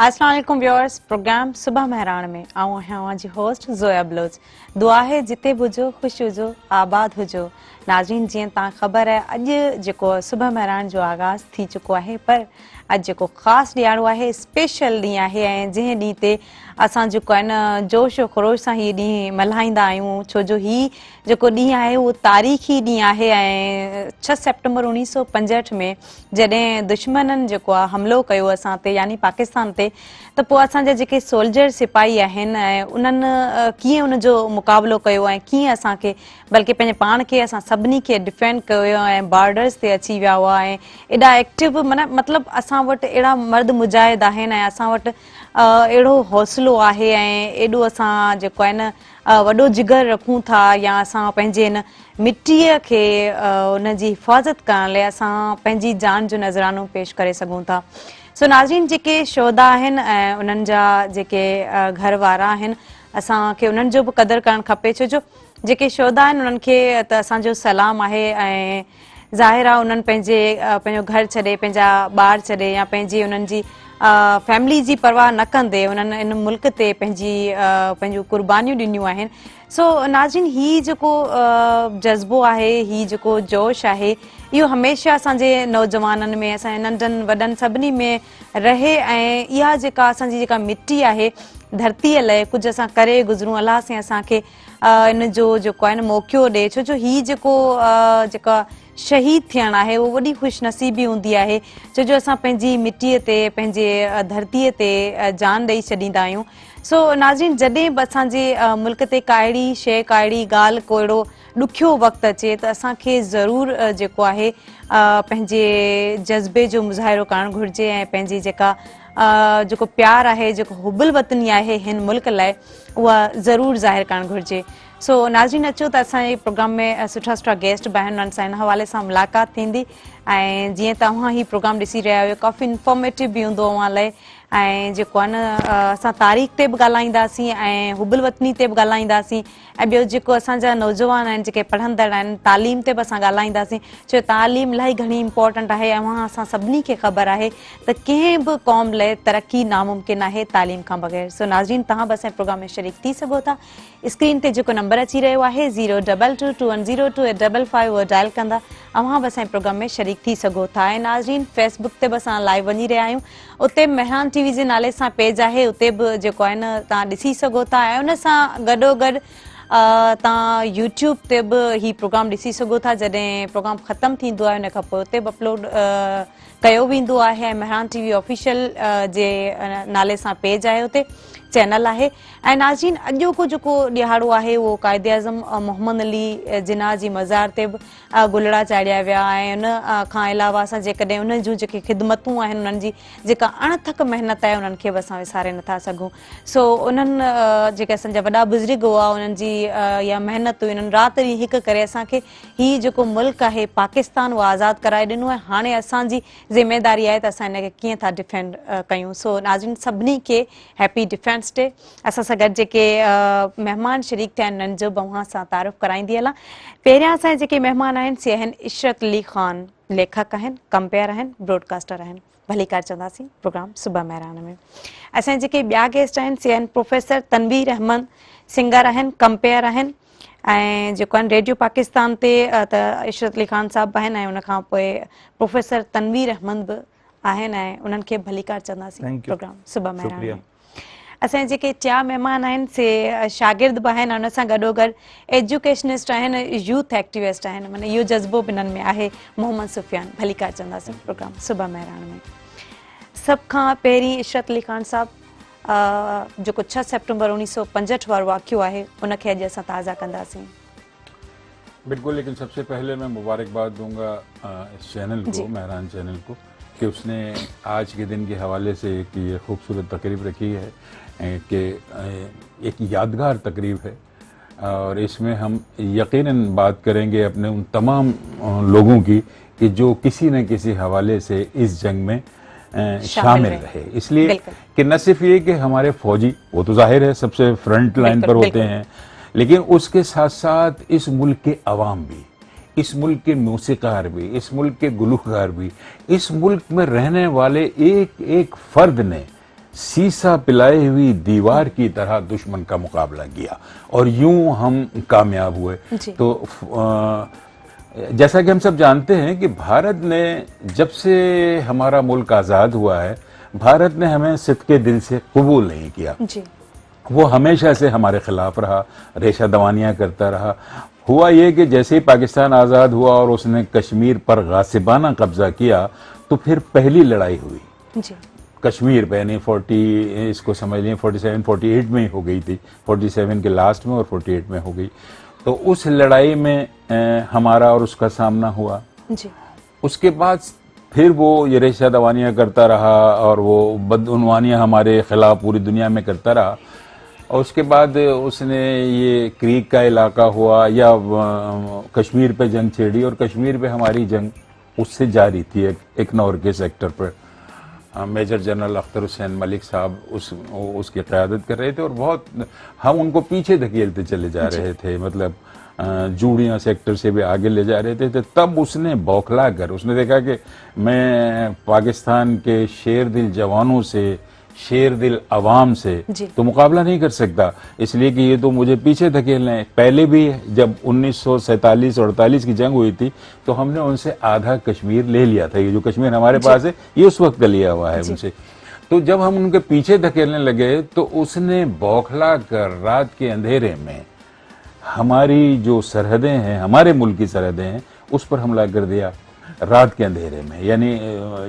अस्सलाम वालेकुम viewers, programme सुबह महरान में आऊं आहियां जी होस्ट ज़ोया बलोच। दुआ है जिते बुझो खुश हुजो आबाद हुजो। नाज़रीन, जीअं तव्हां ख़बर है अॼु जेको सुबह महरान जो आगाज़ थी चुको आहे, पर अॼु जेको ख़ासि ॾियारो आहे, स्पेशल ॾींहुं आहे ऐं जंहिं ॾींहं ते असां जेको आहे न जोश ख़रोश सां हीअ ॾींहुं मल्हाईंदा आहियूं, छो जो हीअ जेको ॾींहुं आहे उहो तारीख़ी ॾींहुं आहे। ऐं 6 सेप्टेम्बर 1965 में जॾहिं दुश्मननि जेको आहे हमिलो कयो असां ते यानी पाकिस्तान ते, त पोइ असांजा जेके सोल्जर सिपाही आहिनि ऐं उन्हनि कीअं उनजो मुक़ाबिलो कयो ऐं कीअं असांखे बल्कि पंहिंजे पाण खे असां सभिनी खे डिफेंड कयो ऐं बॉर्डर्स ते अची विया हुआ ऐं एॾा एक्टिव मतिलबु असां वटि अहिड़ा मर्द मुजाहिद आहिनि ऐं असां वटि अहिड़ो हौसलो आहे ऐं एॾो असां जेको आहे न वॾो जिगर रखूं था या असां पंहिंजे हिन मिट्टीअ खे उनजी हिफ़ाज़त करण लाइ असां पंहिंजी जान जो नज़रानो पेश करे सघूं था। सो नाज़रीन, जेके शोधा आहिनि ऐं उन्हनि जा जेके घर वारा आहिनि, असांखे उन्हनि जो बि क़दुरु करणु खपे, छो जो जेके शोधा आहिनि उन्हनि खे त असांजो सलाम आहे ऐं ज़ाहिर आहे उन्हनि पंहिंजो घर छॾे, पंहिंजा ॿार छॾे या पंहिंजी उन्हनि जी फैमिली जी परवाह न कंदे उन्हनि इन मुल्क ते पंहिंजूं कुर्बानियूं ॾिनियूं आहिनि। सो नाज़रीन, हीअ जेको जज़्बो आहे, हीअ जेको जोश आहे, इहो हमेशह असांजे नौजवाननि में, असांजे नंढनि वॾनि सभिनी में रहे ऐं इहा जेका असांजी जेका मिट्टी आहे धरतीअ लाइ कुझु असां करे गुज़रूं, अलाह से असांखे इन जो जेको आहे न मौक़ो ॾिए, छो जो हीअ जेका शहीद थियणु आहे उहो वॾी ख़ुशनसीबी हूंदी आहे, छो जो असां पंहिंजी मिट्टीअ ते पंहिंजे धरतीअ ते जान ॾेई छॾींदा आहियूं। सो नाज़रीन, जॾहिं बि असांजे मुल्क ते का अहिड़ी शइ, का अहिड़ी ॻाल्हि, को अहिड़ो ॾुखियो वक़्तु अचे त असांखे ज़रूरु जेको आहे पंहिंजे जज़्बे जो मुज़ाहिरो करणु घुरिजे ऐं पंहिंजी जेको प्यारु आहे, जेको हुबुल वतनी आहे हिन मुल्क लाइ, उहा ज़रूरु ज़ाहिर करणु घुरिजे। सो नाज़रीन, अचो त असांजे प्रोग्राम में सुठा सुठा गेस्ट बि आहिनि, उन्हनि सां हिन हवाले सां मुलाक़ात थींदी ऐं जीअं तव्हां हीउ प्रोग्राम ॾिसी रहिया आहियो काफ़ी इंफॉर्मेटिव बि हूंदो अव्हां लाइ ऐं जेको आहे न असां तारीख़ ते बि ॻाल्हाईंदासीं ऐं हुबुल वतनी ते बि ॻाल्हाईंदासीं ऐं ॿियो जेको असांजा नौजवान आहिनि जेके पढ़ंदड़ आहिनि, तालीम ते बि असां ॻाल्हाईंदासीं, छो तालीम इलाही घणी इंपॉर्टेंट आहे ऐं उहा असां सभिनी खे ख़बर आहे त कंहिं बि क़ौम लाइ तरक़ी नामुमकिन आहे तालीम खां बग़ैर। सो नाज़रीन, तव्हां बि असांजे प्रोग्राम में शरीक थी सघो था। स्क्रीन ते जेको नंबर अची रहियो आहे 02221028555 उहो डायल कंदा अव्हां बि असांजे प्रोग्राम में शरीक थी सघो था। ऐं नाज़रीन, फेसबुक ते बि असां लाइव वञी रहिया आहियूं, उते महरान टीवी जे नाले सां पेज आहे, उते बि जेको आहे न तव्हां ॾिसी सघो था ऐं उन सां गॾोगॾु तव्हां यूट्यूब ते बि हीउ प्रोग्राम ॾिसी सघो था। जॾहिं प्रोग्राम ख़तमु थींदो आहे उन खां पोइ उते बि अपलोड कयो वेंदो आहे ऐं महरान टीवी ऑफिशियल जे नाले सां पेज आहे, उते चैनल आहे। ऐं नाज़रीन, अॼोको जेको ॾिहाड़ो आहे उहो क़ाइदे आज़म मोहम्मद अली जिन्ना जी मज़ार ते बि गुलड़ा चाढ़िया विया ऐं उन खां अलावा असां जेकॾहिं उन जूं जेके ख़िदमतूं आहिनि, उन्हनि जी जेका अणथक महिनत आहे, उन्हनि खे बि असां विसारे नथा सघूं। सो उन्हनि जेके असांजा वॾा बुज़ुर्ग हुआ, उन्हनि जी इहा महिनत हुई, उन्हनि राति ॾींहुं हिकु करे असांखे हीउ जेको मुल्क आहे पाकिस्तान उहो आज़ादु कराए ॾिनो ऐं हाणे असांजी ज़िमेदारी आहे त असां हिनखे कीअं था डिफेंड कयूं। सो नाज़रीन, सभिनी खे हैप्पी डिफेंस डे। असां सां गॾु जेके महिमान शरीक थिया आहिनि उन्हनि जो बि अव्हां सां तारीफ़ कराईंदी हलां। पहिरियां असांजे जेके महिमान आहिनि से आहिनि इशरत अली ख़ान, लेखक आहिनि, कंपेयर आहिनि, ब्रॉडकास्टर आहिनि। भली कार चवंदासीं प्रोग्राम सुबह महरान में। असांजे जेके ॿिया गेस्ट आहिनि से आहिनि प्रोफेसर तनवीर अहमद, सिंगर आहिनि, कंपेयर आहिनि ऐं जेको आहिनि रेडियो पाकिस्तान ते त इशरत अली ख़ान साहब आहिनि ऐं उनखां पोइ प्रोफेसर तनवीर अहमद बि आहिनि ऐं उन्हनि खे भली कार चवंदासीं प्रोग्राम सुबह महरान में। असांजे जेके 4 महिमान आहिनि से शागिर्द बि आहिनि, उन सां गॾोगॾु एजुकेशनिस्ट आहिनि, यूथ एक्टिविस्ट आहिनि, माना इहो जज़्बो बि हिननि में आहे। मोहम्मद सुफ़ियान, भली कार चवंदासीं प्रोग्राम सुबह महरान में। सभ खां पहिरीं इशरत अली ख़ान साहब, जेको 6 सेप्टेम्बर 1965 वारो वाक़ियो आहे उनखे अॼु असां ताज़ा कंदासीं। बिल्कुल, लेकिन सबसे पहले मैं मुबारकबाद दूंगा इस चैनल को, महरान चैनल को, कि उसने आज के दिन के हवाले से एक ये खूबसूरत तकरीब रखी है कि एक यादगार तकरीब है और इसमें हम यकीनन बात करेंगे अपने उन तमाम लोगों की कि जो किसी न किसी हवाले से इस जंग में शामिल रहे। इसलिए कि न सिर्फ ये कि हमारे फौजी, वो तो जाहिर है सबसे फ्रंट लाइन पर होते हैं, लेकिन उसके साथ साथ इस मुल्क के अवाम भी, इस मुल्क के मौसीकार भी, इस मुल्क के गुलूकार भी, इस मुल्क में रहने वाले एक एक फर्द ने सीसा पिलाई हुई दीवार की तरह दुश्मन का मुकाबला किया और यूं हम कामयाब हुए। तो जैसा कि हम सब जानते हैं कि भारत ने जब से हमारा मुल्क आज़ाद हुआ है, भारत ने हमें सिद्के दिल से कबूल नहीं किया जी। वो हमेशा से हमारे खिलाफ रहा, रेशा दवानियां करता रहा। हुआ ये कि जैसे ही पाकिस्तान आज़ाद हुआ और उसने कश्मीर पर गासिबाना कब्जा किया तो फिर पहली लड़ाई हुई जी। कश्मीर पे, यानी 40 इसको समझ लें 47 48 में ही हो गई थी, 47 के लास्ट में और 48 में हो गई। तो उस लड़ाई में हमारा और उसका सामना हुआ जी। उसके बाद फिर वो ये रेशा दवानियां करता रहा और वो बदउनवानियां हमारे खिलाफ पूरी दुनिया में करता रहा। और उसके बाद उसने ये क्रीक का इलाका हुआ या कश्मीर पे जंग छेड़ी और कश्मीर पे हमारी जंग उससे जारी थी। एक नौर के सेक्टर पर मेजर जनरल अख्तर हुसैन मलिक साहब उसकी क़यादत कर रहे थे और बहुत हम उनको पीछे धकेलते चले जा रहे थे, मतलब जूड़ियाँ सेक्टर से भी आगे ले जा रहे थे। तो तब उसने बौखला कर उसने देखा कि मैं पाकिस्तान के शेर दिल जवानों से, शेर दिल अवाम से तो मुकाबला नहीं कर सकता, इसलिए कि ये तो मुझे पीछे धकेलना है। पहले भी जब 1947 और 48 की जंग हुई थी तो हमने उनसे आधा कश्मीर ले लिया था। ये जो कश्मीर हमारे पास है ये उस वक्त का लिया हुआ है उनसे। तो जब हम उनके पीछे धकेलने लगे तो उसने बौखला कर रात के अंधेरे में हमारी जो सरहदें हैं, हमारे मुल्क की सरहदें हैं, उस पर हमला कर दिया रात के अंधेरे में। यानी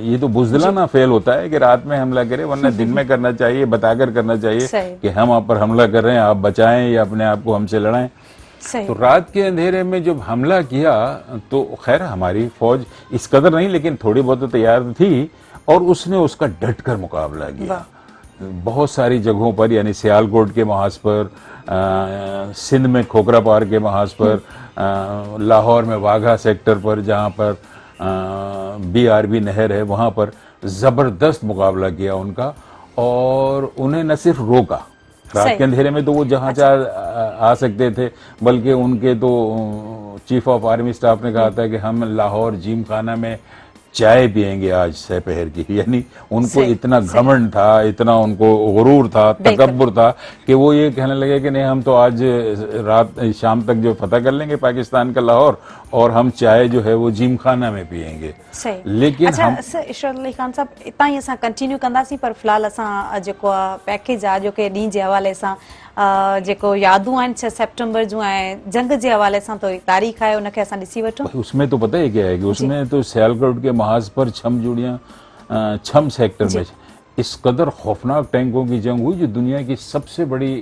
ये तो बुज़दिलाना फेल होता है कि रात में हमला करे, वरना दिन में करना चाहिए, बताकर करना चाहिए कि हम आप पर हमला कर रहे हैं, आप बचाएं या अपने आप को हमसे लड़ाएं। तो रात के अंधेरे में जब हमला किया तो खैर हमारी फौज इस कदर नहीं, लेकिन थोड़ी बहुत तो तैयार थी और उसने उसका डट कर मुकाबला किया बहुत सारी जगहों पर, यानी सियालकोट के महाज पर, सिंध में खोखरा पार के महाज पर, लाहौर में वाघा सेक्टर पर जहाँ पर BRB नहर है वहाँ पर ज़बरदस्त मुकाबला किया उनका। और उन्हें न सिर्फ रोका रात के अंधेरे में, तो वो जहाँ आ सकते थे, बल्कि उनके तो चीफ ऑफ आर्मी स्टाफ ने कहा था कि हम लाहौर जिम खाना में चाय पिएंगे आज दोपहर की। यानी उनको इतना घमंड था, इतना उनको गुरूर था, तकब्बुर था कि वो ये कहने लगे कि नहीं हम तो आज रात शाम तक जो फतह कर लेंगे पाकिस्तान का लाहौर और हम चाय जो है वो जिम खाना में पिएंगे। लेकिन अच्छा, हम इशरत अली खान साहब इतना ही असां कंटिन्यू कंदासीं, पर फिलहाल असां जेको पैकेज आहे जो के ॾींहं जे हवाले सां जेको यादूं आहिनि 6 सितंबर जूं ऐं जंग जे हवाले सां तो तारीख़ आहे उनखे असां ॾिसी वठूं। उसमें तो पता है क्या है कि उसमें तो सियालकोट के महाज पर छम सेक्टर में इस कदर खौफनाक टैंकों की जंग हुई, जो दुनिया की सबसे बड़ी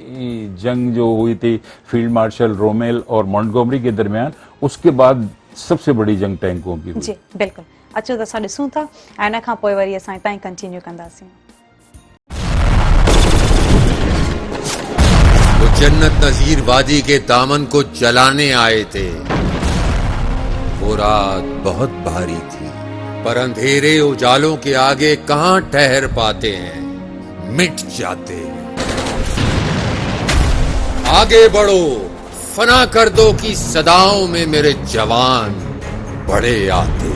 जंग जो हुई थी फील्ड मार्शल रोमेल और मॉन्टगोमरी के दरमियान, उसके बाद सबसे बड़ी जंग टैंकों की हुई। जी बिल्कुल। अचो त असां ॾिसूं था ऐं इन खां पोइ वरी असां हितां ई कंटिन्यू कंदासीं। वो जन्नत नजीर वादी के दामन को जलाने आए थे। वो रात बहुत भारी थी, पर अंधेरे उजालों के आगे कहां ठहर पाते हैं, मिट जाते हैं। आगे बढ़ो, फना कर दो की सदाओं में मेरे जवान बड़े आते।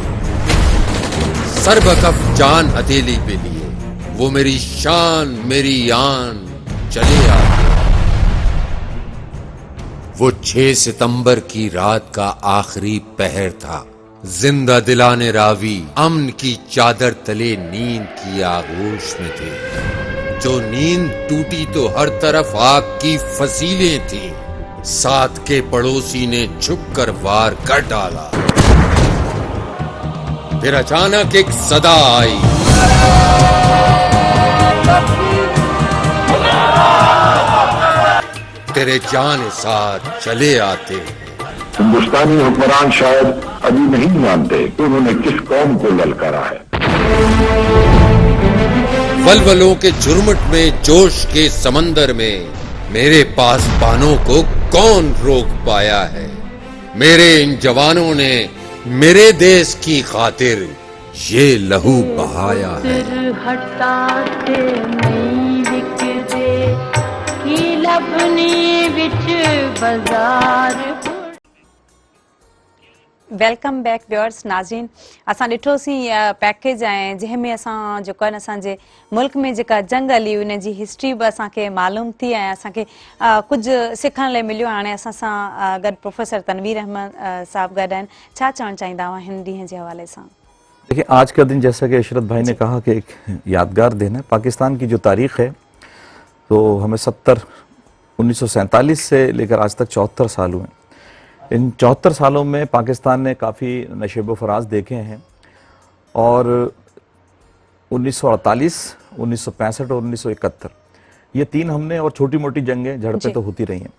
सरबकफ जान हथेली पे लिए वो मेरी शान मेरी आन चले आते। वो 6 सितंबर की रात का आखिरी पहर था। जिंदा दिलाने रावी अमन की चादर तले नींद की आगोश में थे। जो नींद टूटी तो हर तरफ आग की फसीलें थी। साथ के पड़ोसी ने छुपकर वार कर डाला। फिर अचानक एक सदा आई, तेरे जान साथ चले आते। हिंदुस्तानी हुक्मरान शायद अभी नहीं जानते कि उन्होंने किस कौम को ललकारा है। वलवलों के झुरमुट में, जोश के समंदर में मेरे पासबानों को कौन रोक पाया है। मेरे इन जवानों ने मेरे देश की खातिर ये लहू बहाया है। हटा के नहीं बिक दे अपनी विच बाजार। वेलकम बैक व्यूअर्स नाज़रीन। असां ॾिठोसीं पैकेज ऐं जंहिंमें असां जेको आहे न असांजे मुल्क में जेका जंग हली उन जी हिस्ट्री बि असांखे मालूम थी ऐं असांखे कुझु सिखण लाइ मिलियो। हाणे असां सां गॾु प्रोफेसर तनवीर अहमद साहब गॾु आहिनि। छा चवणु चाहींदा हुआ हिन ॾींहं जे हवाले सां? देखिए, आज का दिन जैसा कि इशरत भाई ने कहा कि एक यादगार दिन है। पाकिस्तान की जो तारीख है तो हमें 1947 से लेकर आज तक 74 साल हुए। इन 74 सालों में पाकिस्तान ने काफ़ी नशेब फराज देखे हैं और 1948, 1965 और 1971 ये तीन हमने, और छोटी मोटी जंगें झड़पें तो होती रही हैं।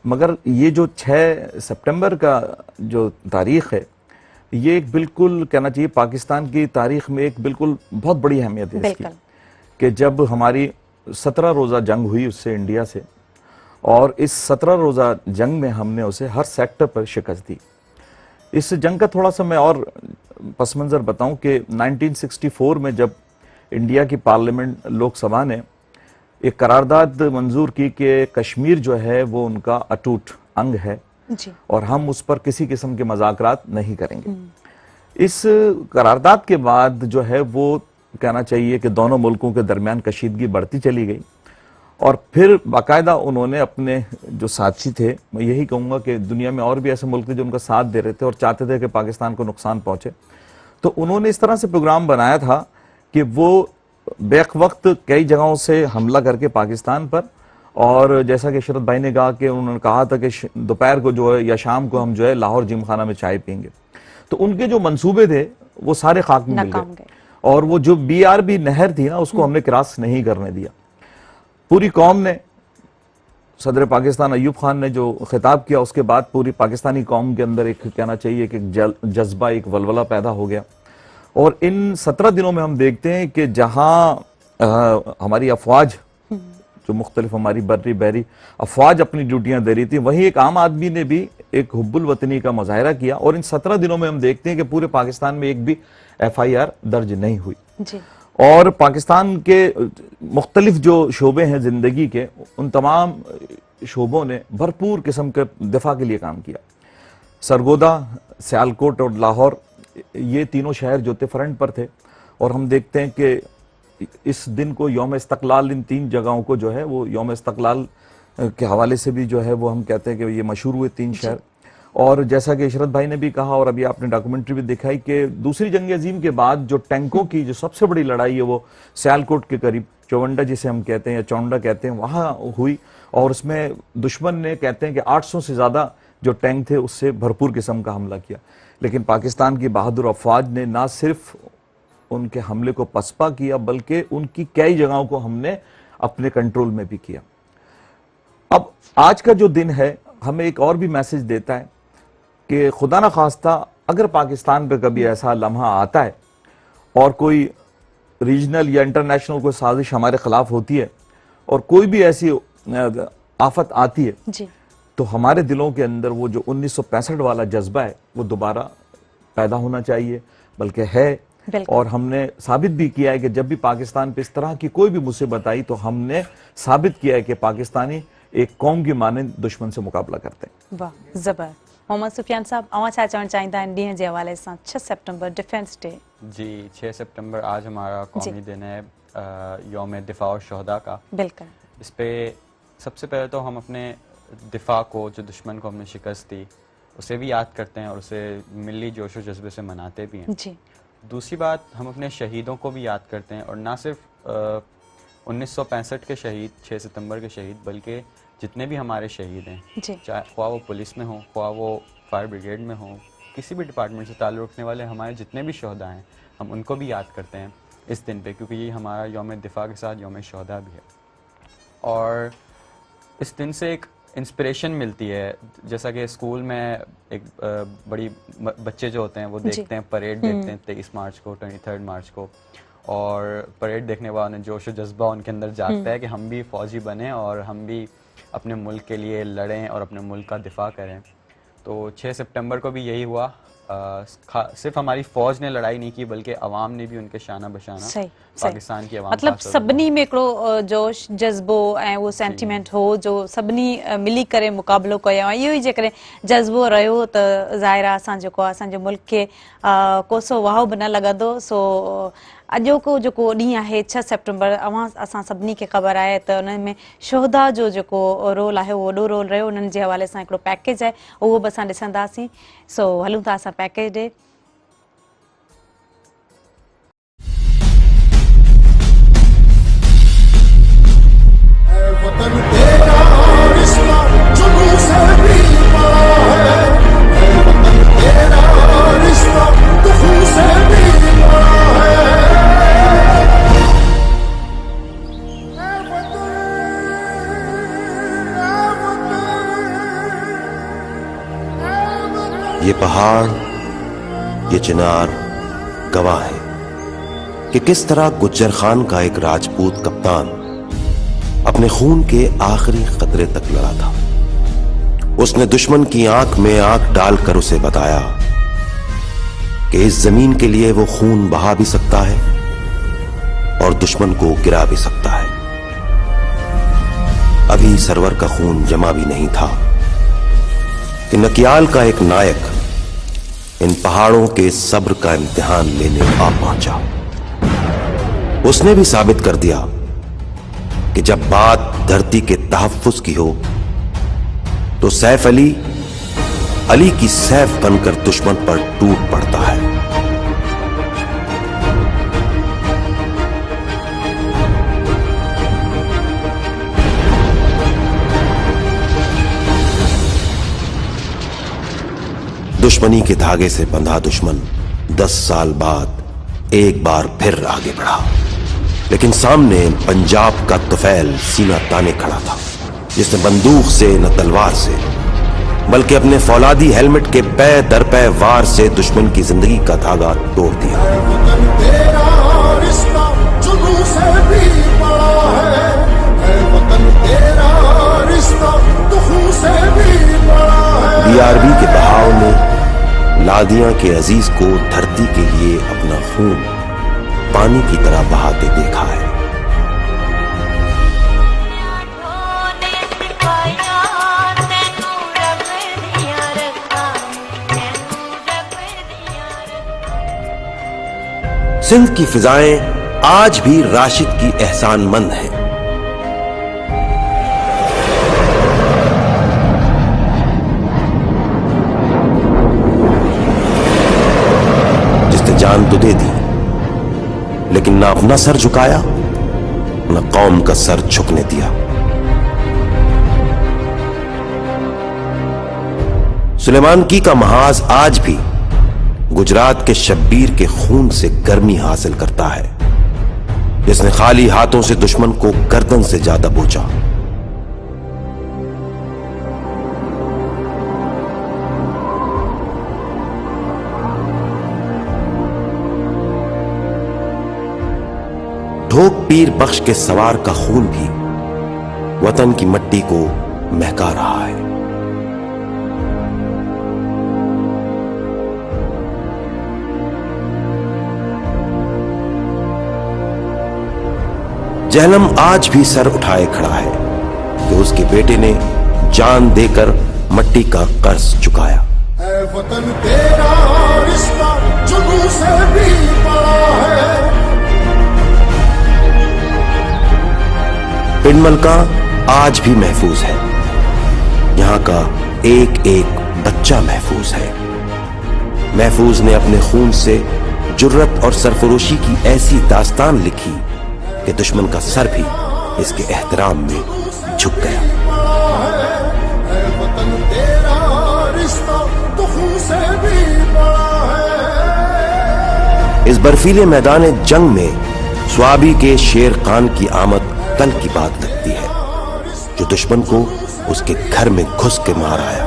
मगर ये जो 6 सितंबर का जो तारीख है ये एक बिल्कुल कहना चाहिए पाकिस्तान की तारीख में एक बिल्कुल बहुत बड़ी अहमियत है इसकी, कि जब हमारी 17 रोज़ा जंग हुई उससे, इंडिया से, और इस 17 रोज़ा जंग में हमने उसे हर सेक्टर पर शिकस्त दी। इस जंग का थोड़ा सा मैं और पस मंज़र बताऊं कि 1964 में जब इंडिया की पार्लियामेंट लोकसभा ने एक करारदाद मंजूर की कि कश्मीर जो है वो उनका अटूट अंग है जी। और हम उस पर किसी किस्म के मज़ाकरात नहीं करेंगे। इस करारदाद के बाद जो है वो कहना चाहिए कि दोनों मुल्कों के दरमियान कशीदगी बढ़ती चली गई और फिर बाकायदा उन्होंने अपने जो साथी थे, मैं यही कहूँगा कि दुनिया में और भी ऐसे मुल्क थे जो उनका साथ दे रहे थे और चाहते थे कि पाकिस्तान को नुकसान पहुँचे, तो उन्होंने इस तरह से प्रोग्राम बनाया था कि वो बेक वक्त कई जगहों से हमला करके पाकिस्तान पर, और जैसा कि इशरत भाई ने कहा कि उन्होंने कहा था कि दोपहर को जो है या शाम को हम जो है लाहौर जिमखाना में चाय पीएंगे, तो उनके जो मंसूबे थे वो सारे खाक में मिल गए। और वो जो BRB नहर थी ना उसको हमने क्रॉस नहीं करने दिया। पूरी कौम ने, सदर पाकिस्तान अयूब खान ने जो खिताब किया उसके बाद पूरी पाकिस्तानी कौम के अंदर एक कहना चाहिए कि जज्बा, एक वलवला पैदा हो गया। और इन 17 दिनों में हम देखते हैं कि जहां हमारी अफवाज जो मुख्तलिफ हमारी बर्री बहरी अफवाज अपनी ड्यूटियां दे रही थी, वहीं एक आम आदमी ने भी एक हुब्बुल वतनी का मुजाहरा किया। और इन 17 दिनों में हम देखते हैं कि पूरे पाकिस्तान में एक भी FIR दर्ज नहीं हुई जी। और पाकिस्तान के मुख्तलिफ जो शोबे हैं जिंदगी के, उन तमाम शोबों ने भरपूर किस्म के दिफा के लिए काम किया। सरगोदा, सियालकोट और लाहौर, ये तीनों शहर जो थे फ्रंट पर थे। और हम देखते हैं कि इस दिन को यौम इस्तक़लाल, इन तीन जगहों को जो है वो यौम इस्तक़लाल के हवाले से भी जो है वो हम कहते हैं कि ये मशहूर हुए तीन शहर। और जैसा कि इशरत भाई ने भी कहा और अभी आपने डॉक्यूमेंट्री भी दिखाई कि दूसरी जंग अजीम के बाद जो टैंकों की जो सबसे बड़ी लड़ाई है वो सियालकोट के करीब चौवंडा जिसे हम कहते हैं या चौंडा कहते हैं, वहाँ हुई। और उसमें दुश्मन ने कहते हैं कि 800 से ज़्यादा जो टैंक थे उससे भरपूर किस्म का हमला किया। लेकिन पाकिस्तान की बहादुर अफवाज ने ना सिर्फ उनके हमले को पसपा किया बल्कि उनकी कई जगहों को हमने अपने कंट्रोल में भी किया। अब आज का जो दिन है हमें एक और भी मैसेज देता है कि खुदा ना खास्ता अगर पाकिस्तान पे कभी ऐसा लम्हा आता है और कोई रीजनल या इंटरनेशनल कोई साजिश हमारे खिलाफ होती है और कोई भी ऐसी आफत आती है जी। तो हमारे दिलों के अंदर वो जो 1965 वाला जज्बा है वो दोबारा पैदा होना चाहिए, बल्कि है। और हमने साबित भी किया है कि जब भी पाकिस्तान पे इस तरह की कोई भी मुसीबत आई तो हमने साबित किया है कि पाकिस्तानी एक कौम की मानंद दुश्मन से मुकाबला करते हैं। वाह, ज़बर। मोहम्मद सुफियान साहब, अवां छा चवणु चाहींदा आहिनि ॾींहं जे हवाले सां? 6 सितंबर डिफेंस डे। जी, 6 सितंबर आज हमारा कौमी दिन है, यौम दिफा और शहदा का। बिल्कुल। इस पे सबसे पहले तो हम अपने दिफा को, जो दुश्मन को हमने शिकस्त दी, उसे भी याद करते हैं और उसे मिली जोश व जज्बे से मनाते भी हैं। जी। दूसरी बात, हम अपने शहीदों को भी याद करते हैं, और ना सिर्फ 1965 के शहीद, 6 सितंबर के शहीद, बल्कि जितने भी हमारे शहीद हैं, चाहे ख्वाह वो पुलिस में हों, ख्वाह वो फायर ब्रिगेड में हों, किसी भी डिपार्टमेंट से ताल्लुक़ रखने वाले हमारे जितने भी शहदा हैं, हम उनको भी याद करते हैं इस दिन पे, क्योंकि ये हमारा यौम दिफा के साथ यौम शहदा भी है। और इस दिन से एक इंस्पिरेशन मिलती है, जैसा कि स्कूल में एक बड़ी बच्चे जो होते हैं वो देखते हैं, परेड देखते हैं 23 मार्च को, 23 मार्च को, और परेड देखने वाले जोश व जज्बा उनके अंदर जागता है कि हम भी फ़ौजी बने और हम भी अपने मुल्क के लिए लड़ें और अपने मुल्क का दिफा करें। तो 6 सितंबर को भी यही हुआ। सिर्फ हमारी फौज ने लड़ाई नहीं की बल्कि अवाम ने भी उनके शाना बशाना सही पाकिस्तान की अवाम मतलब ख़ासतौर सभिनी में हिकिड़ो जोश जज़्बो ऐं उहो सेंटिमेंट हो जो सभिनी मिली करे मुक़ाबिलो कयो ऐं इहो ई जेकॾहिं जज़्बो रहियो त ज़ाहिर आहे असां जेको आहे असांजे मुल्क खे कोसो वाहो बि न लॻंदो। सो अॼोको जेको ॾींहुं आहे 6 सेप्टेम्बर असां सभिनी खे ख़बर आहे त उन में शोहदा जो जेको रोल आहे उहो वॾो रोल रहियो। उन्हनि जे हवाले सां हिकिड़ो पैकेज आहे उहो बि असां ॾिसंदासीं। सो हलूं था असां पैकेज ॾे। ये पहाड़, ये चिनार गवाह है कि किस तरह गुज्जर खान का एक राजपूत कप्तान अपने खून के आखिरी कतरे तक लड़ा था। उसने दुश्मन की आंख में आंख डालकर उसे बताया कि इस जमीन के लिए वो खून बहा भी सकता है और दुश्मन को गिरा भी सकता है। अभी सरवर का खून जमा भी नहीं था कि नकियाल का एक नायक इन पहाड़ों के सब्र का इम्तिहान लेने आ पहुंचा। उसने भी साबित कर दिया कि जब बात धरती के तहफ्फुज की हो तो सैफ अली की सैफ बनकर दुश्मन पर टूट पड़ता है। दुश्मनी के धागे से बंधा दुश्मन 10 साल बाद एक बार फिर आगे बढ़ा, लेकिन सामने पंजाब का तुफैल सीना ताने खड़ा था, जिसने बंदूक से न तलवार से बल्कि अपने फौलादी हेलमेट के पै दर पै वार से दुश्मन की जिंदगी का धागा तोड़ दिया। बीआरबी के बहाव ने लादियां के अजीज को धरती के लिए अपना खून पानी की तरह बहाते देखा है। सिंध की फिजाएं आज भी राशिद की एहसानमंद हैं। जिसने जान तो दे दी, लेकिन ना अपना सर झुकाया, ना कौम का सर झुकने दिया। सुलेमान की का महाज आज भी गुजरात के शब्बीर के खून से गर्मी हासिल करता है, जिसने खाली हाथों से दुश्मन को गर्दन से ज्यादा बोचा। ढोक पीर बख्श के सवार का खून भी वतन की मिट्टी को महका रहा है। जहलम आज भी सर उठाए खड़ा है कि उसके बेटे ने जान देकर मट्टी का कर्ज चुकाया। ऐ वतन तेरा रिश्ता जुनून से भी बड़ा है। पिंडमलका आज भी महफूज है। यहां का एक एक बच्चा महफूज है। महफूज ने अपने खून से जुर्रत और सरफरोशी की ऐसी दास्तान लिखी कि दुश्मन का सर भी इसके एहतराम में झुक गया। इस बर्फीले मैदान जंग में स्वाबी के शेर खान की आमद कल की बात लगती है, जो दुश्मन को उसके घर में घुस के मार आया।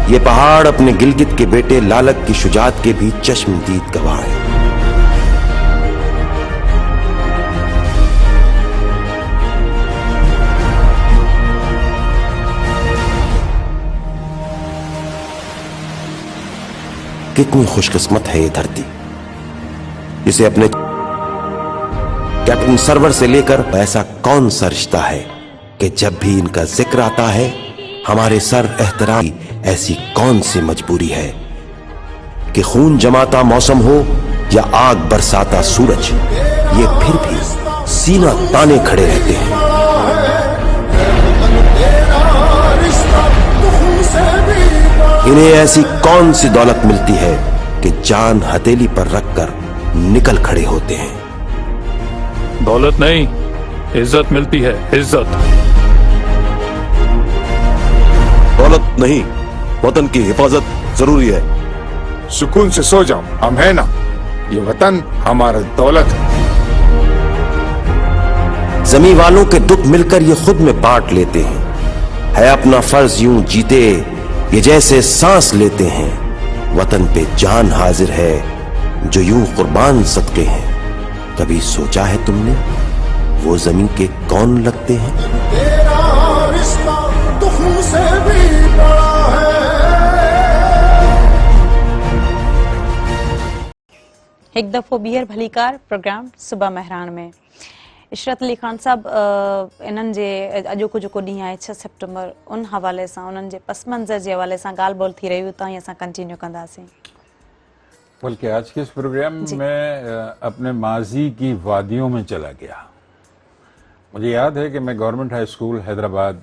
ये पहाड़ अपने गिलगित के बेटे लालक की शुजात के भी चश्मदीद गवाह है। कितनी खुशकिस्मत है ये धरती, इसे अपने कैप्टन सरवर से लेकर ऐसा कौन सा रिश्ता है कि जब भी इनका जिक्र आता है हमारे सर एहतराम की ऐसी कौन सी मजबूरी है कि खून जमाता मौसम हो या आग बरसाता सूरज, ये फिर भी सीना ताने खड़े रहते हैं। इन्हें ऐसी कौन सी दौलत मिलती है कि जान हथेली पर रखकर निकल खड़े होते हैं। दौलत नहीं, इज्जत मिलती है, इज्जत। दौलत नहीं, वतन की हिफाजत जरूरी है। सुकून से सो जाओ, हम है ना, ये वतन हमारा दौलत है। जमीन वालों के दुख मिलकर ये खुद में बांट लेते हैं, है अपना फर्ज यूं जीते ये जैसे सांस लेते हैं। वतन पे जान हाजिर है जो यूं कुर्बान सदके हैं। कभी सोचा है तुमने वो जमीन के कौन लगते हैं? तेरा रिश्ता तुम से भी बड़ा है। एक दफ़ो ॿीहर भलीकार प्रोग्राम सुबह महरान में इशरत अली ख़ान साहब इन्हनि जे अॼोको जेको ॾींहुं आहे 6 सितंबर उन हवाले सां उन्हनि जे पस मंज़र जे हवाले सां ॻाल्हि ॿोल थी रही हुई, उतां ई असां कंटिन्यू कंदासीं। बल्कि आज के इस प्रोग्राम में अपने माजी की वादियों में चला गया। मुझे याद है कि मैं government high school Hyderabad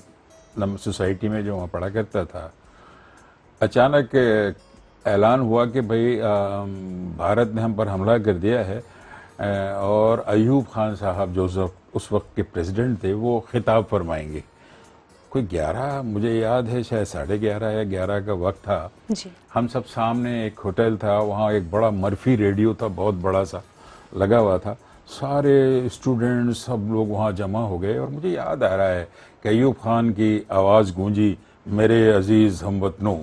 society में जो वहाँ पढ़ा करता था, अचानक ऐलान हुआ कि भाई भारत ने हम पर हमला कर दिया है और अयूब खान साहब जो उस वक्त के प्रेसिडेंट थे वो खिताब फरमाएंगे। कोई 11, मुझे याद है शायद 11:30 या 11 का वक्त था जी। हम सब सामने एक होटल था, वहाँ एक बड़ा मर्फी रेडियो था, बहुत बड़ा सा लगा हुआ था। सारे स्टूडेंट सब लोग वहाँ जमा हो गए और मुझे याद आ रहा है कि अयूब खान की आवाज़ गूंजी, मेरे अजीज हमवतनों,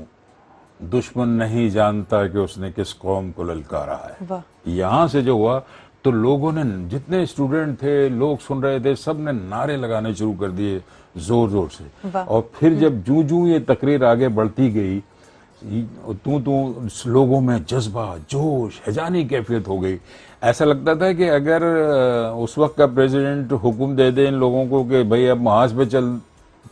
दुश्मन नहीं जानता कि उसने किस कौम को ललकारा है। यहाँ से जो हुआ तो लोगों ने, जितने स्टूडेंट थे, लोग सुन रहे थे, सब ने नारे लगाने शुरू कर दिए जोर जोर से। और फिर जब जूं जूं ये तकरीर आगे बढ़ती गई, लोगों में जज्बा, जोश, हैजानी कैफियत हो गई। ऐसा लगता था कि अगर उस वक्त का प्रेसिडेंट हुक्म दे दे इन लोगों को कि भाई अब महाज पे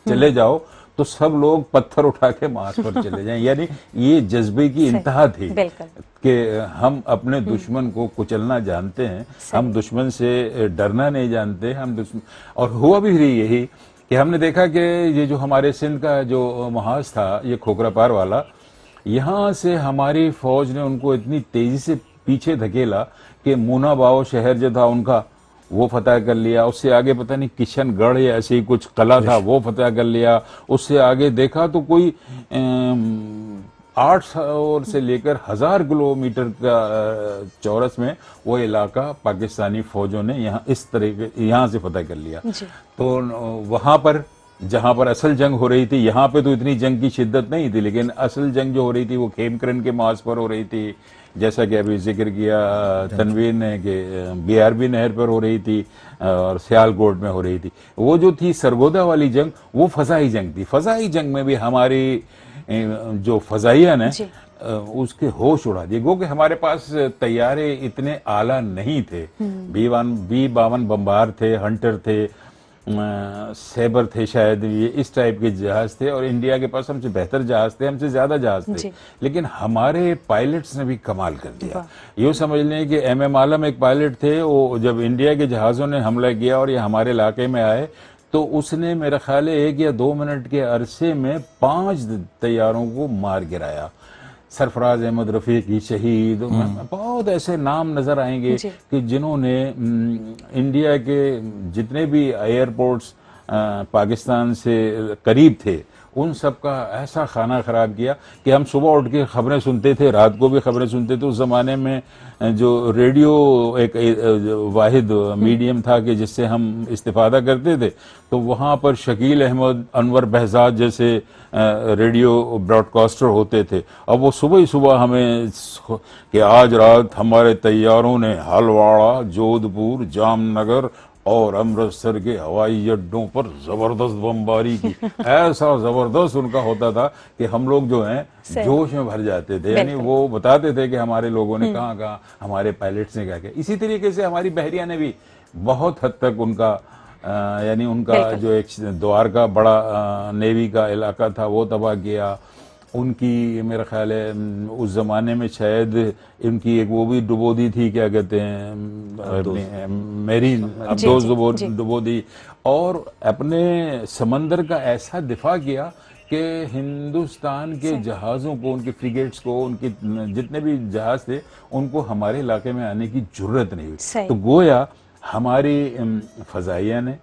चले जाओ, तो सब लोग पत्थर उठा के महाज पर चले जाएं। यानी ये जज्बे की इंतहा थी कि हम अपने दुश्मन को कुचलना जानते हैं, हम दुश्मन से डरना नहीं जानते, हम दुश्मन। और हुआ भी यही कि हमने देखा कि ये जो हमारे सिंध का जो महाज था, ये खोखरा पार वाला, यहाँ से हमारी फौज ने उनको इतनी तेजी से पीछे धकेला कि मूनाबाव शहर जो था उनका वो फतह कर लिया। उससे आगे पता नहीं किशनगढ़ या ऐसे ही कुछ कला था, वो फतह कर लिया। उससे आगे देखा तो कोई 800 से लेकर 1000 किलोमीटर का चौरस में वो इलाका पाकिस्तानी फौजों ने यहाँ इस तरह यहाँ से फतह कर लिया। तो वहां पर जहां पर असल जंग हो रही थी, यहाँ पे तो इतनी जंग की शिद्दत नहीं थी, लेकिन असल जंग जो हो रही थी वो खेमकरन के मार्च पर हो रही थी, जैसा कि अभी जिक्र किया तनवीर ने कि BRB नहर पर हो रही थी और सियालकोट में हो रही थी। वो जो थी सरगोदा वाली जंग, वो फजाई जंग थी। फजाई जंग में भी हमारी जो फजाइया ने उसके होश उड़ा दिए। गो कि हमारे पास तैयारे इतने आला नहीं थे। B-52 बम्बार थे, हंटर थे, सेबर थे, शायद ये इस टाइप के जहाज थे, और इंडिया के पास हमसे बेहतर जहाज थे, हमसे ज्यादा जहाज थे, लेकिन हमारे पायलट्स ने भी कमाल कर दिया। यूं समझ लें कि MM आलम एक पायलट थे, वो जब इंडिया के जहाजों ने हमला किया और ये हमारे इलाके में आए तो उसने मेरा ख्याल है 1 या 2 मिनट के अरसे में 5 तैयारों को मार गिराया। सरफराज अहमद रफीकी शहीद, बहुत ऐसे नाम नजर आएंगे कि जिन्होंने इंडिया के जितने भी एयरपोर्ट्स पाकिस्तान से करीब थे उन सब का ऐसा खाना खराब किया कि हम सुबह उठ के खबरें सुनते थे, रात को भी खबरें सुनते थे। उस जमाने में जो रेडियो एक वाहिद मीडियम था कि जिससे हम इस्तिफादा करते थे, तो वहाँ पर शकील अहमद, अनवर बहजाद जैसे रेडियो ब्रॉडकास्टर होते थे। अब वो सुबह ही सुबह हमें कि आज रात हमारे तैयारों ने हलवाड़ा, जोधपुर, जामनगर और अमृतसर के हवाई अड्डों पर जबरदस्त बमबारी की। ऐसा जबरदस्त उनका होता था कि हम लोग जो हैं जोश में भर जाते थे। यानी वो बताते थे कि हमारे लोगों ने कहाँ कहाँ, हमारे पायलट्स ने क्या किया। इसी तरीके से हमारी बहरिया ने भी बहुत हद तक उनका यानी उनका जो एक द्वार का बड़ा नेवी का इलाका था वो तबाह किया। उनकी मेरा ख्याल है उस जमाने में शायद इनकी एक वो भी डुबो दी थी, क्या कहते हैं, मेरीन अब्दोस डुबो दी। और अपने समंदर का ऐसा दिफा किया कि हिंदुस्तान के जहाज़ों को, उनके फ्रिगेट्स को, उनके जितने भी जहाज थे उनको हमारे इलाके में आने की जरूरत नहीं हुई। तो गोया हमारी फजाइया ने,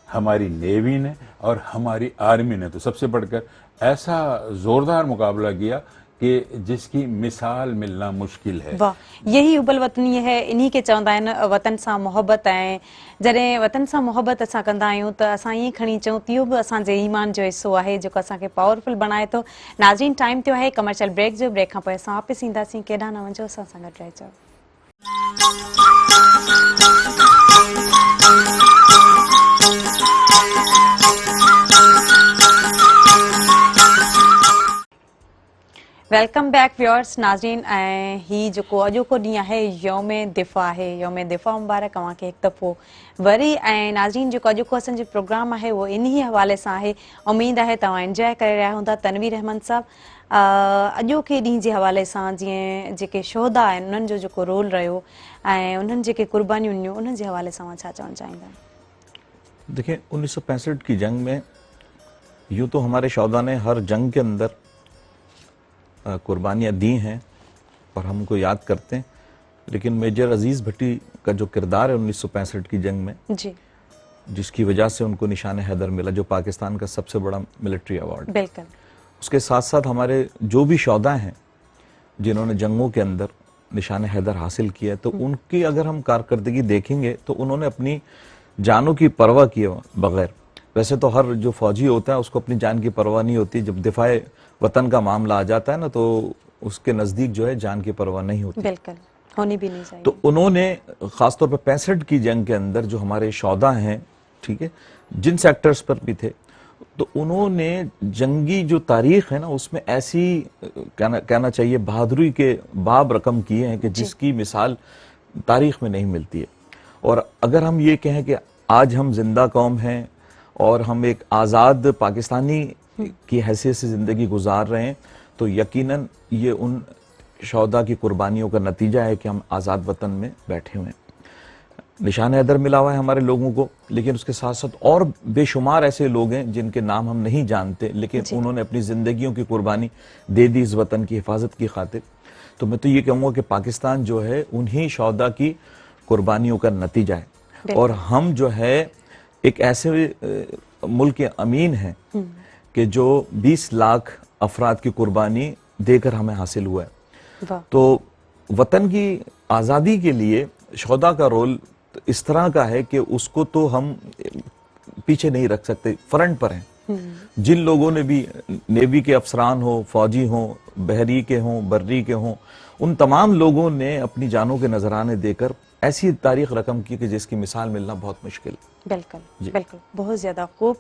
हमारी नेवी ने और हमारी आर्मी ने तो सबसे बढ़कर ऐसा जोरदार मुकाबला किया कि जिसकी मिसाल मिलना मुश्किल है। वाह, यही उबल वतनी है। इन्हीं के चवंदा आहिनि वतन सां मोहब्बत। ऐं जॾहिं वतन सां मोहब्बत असां कंदा आहियूं त असां ईअं खणी अचूं त इहो बि असांजे ईमान जो हिसो आहे जेको असांखे पावरफुल बणाए थो। नाज़रीन, टाइम थियो आहे कमर्शियल ब्रेक जो। ब्रेक खां पोइ असां वापसि ईंदासीं। केॾांहुं न वञो, असां सां गॾु रहिजो। Welcome back viewers. नाज़रीन, ऐं ही जेको अॼोको ॾींहुं आहे यौम दिफ़ा आहे। यौम दिफ़ा मुबारक अव्हांखे हिकु दफ़ो वरी। ऐं नाज़रीन, जेको अॼोको असांजो प्रोग्राम आहे उहो इन्ही हवाले सां आहे। उमेद आहे तव्हां एंजॉय करे रहिया हूंदा। तनवीर अहमद साहब, अॼोके ॾींहं जे हवाले सां जीअं जेके शोहदा आहिनि उन्हनि जो जेको रोल रहियो ऐं उन्हनि जेके कुर्बानियूं ॾिनियूं उन्हनि जे हवाले सां छा चवणु चाहींदा आहिनि? देखिए, 1965 की जंग में यूँ तो हमारे शोहदा ने हर जंग के अंदर कुर्बानियाँ दी हैं और हम उनको याद करते हैं, लेकिन मेजर अजीज़ भट्टी का जो किरदार है 1965 की जंग में जी, जिसकी वजह से उनको निशान हैदर मिला, जो पाकिस्तान का सबसे बड़ा मिलिट्री अवार्ड, बिल्कुल, उसके साथ साथ हमारे जो भी शोहदा हैं जिन्होंने जंगों के अंदर निशान हैदर हासिल किया, तो उनकी अगर हम कारकर्दगी देखेंगे तो उन्होंने अपनी जानों की परवाह किए बगैर, वैसे तो हर जो फौजी होता है उसको अपनी जान की परवाह नहीं होती, जब दिफाए वतन का मामला आ जाता है ना तो उसके नज़दीक जो है जान की परवाह नहीं होती, बिल्कुल होनी भी नहीं चाहिए। तो उन्होंने ख़ासतौर पर 65 की जंग के अंदर जो हमारे शोहदा हैं, ठीक है, जिन सेक्टर्स पर भी थे, तो उन्होंने जंगी जो तारीख है ना उसमें ऐसी कहना चाहिए बहादुरी के बाब रकम किए हैं कि जिसकी मिसाल तारीख में नहीं मिलती है। और अगर हम ये कहें कि आज हम जिंदा कौम हैं और हम एक आज़ाद पाकिस्तानी की हैसियत से ज़िंदगी गुजार रहे हैं, तो यकीनन ये उन शोहदा की कुर्बानियों का नतीजा है कि हम आज़ाद वतन में बैठे हुए हैं। निशान हैदर मिला हुआ है हमारे लोगों को, लेकिन उसके साथ साथ और बेशुमार ऐसे लोग हैं जिनके नाम हम नहीं जानते, लेकिन उन्होंने अपनी ज़िंदगियों की कुर्बानी दे दी इस वतन की हिफाजत की खातिर। तो मैं तो ये कहूँगा कि पाकिस्तान जो है उन्हीं शोहदा की कुर्बानियों का नतीजा है, और हम जो है एक ऐसे मुल्क के अमीन हैं कि जो 20 लाख अफराद की कुर्बानी देकर हमें हासिल हुआ है। तो वतन की आज़ादी के लिए शोहदा का रोल इस तरह का है कि उसको तो हम पीछे नहीं रख सकते, फ्रंट पर हैं। जिन लोगों ने भी, नेवी के अफसरान हो, फौजी हो, बहरी के हों, बर्री के हों, उन तमाम लोगों ने अपनी जानों के नजराने देकर ऐसी तारीख रकम की कि जिसकी मिसाल मिलना बहुत मुश्किल। बिल्कुल बिल्कुल, बहुत ज़्यादा खूब।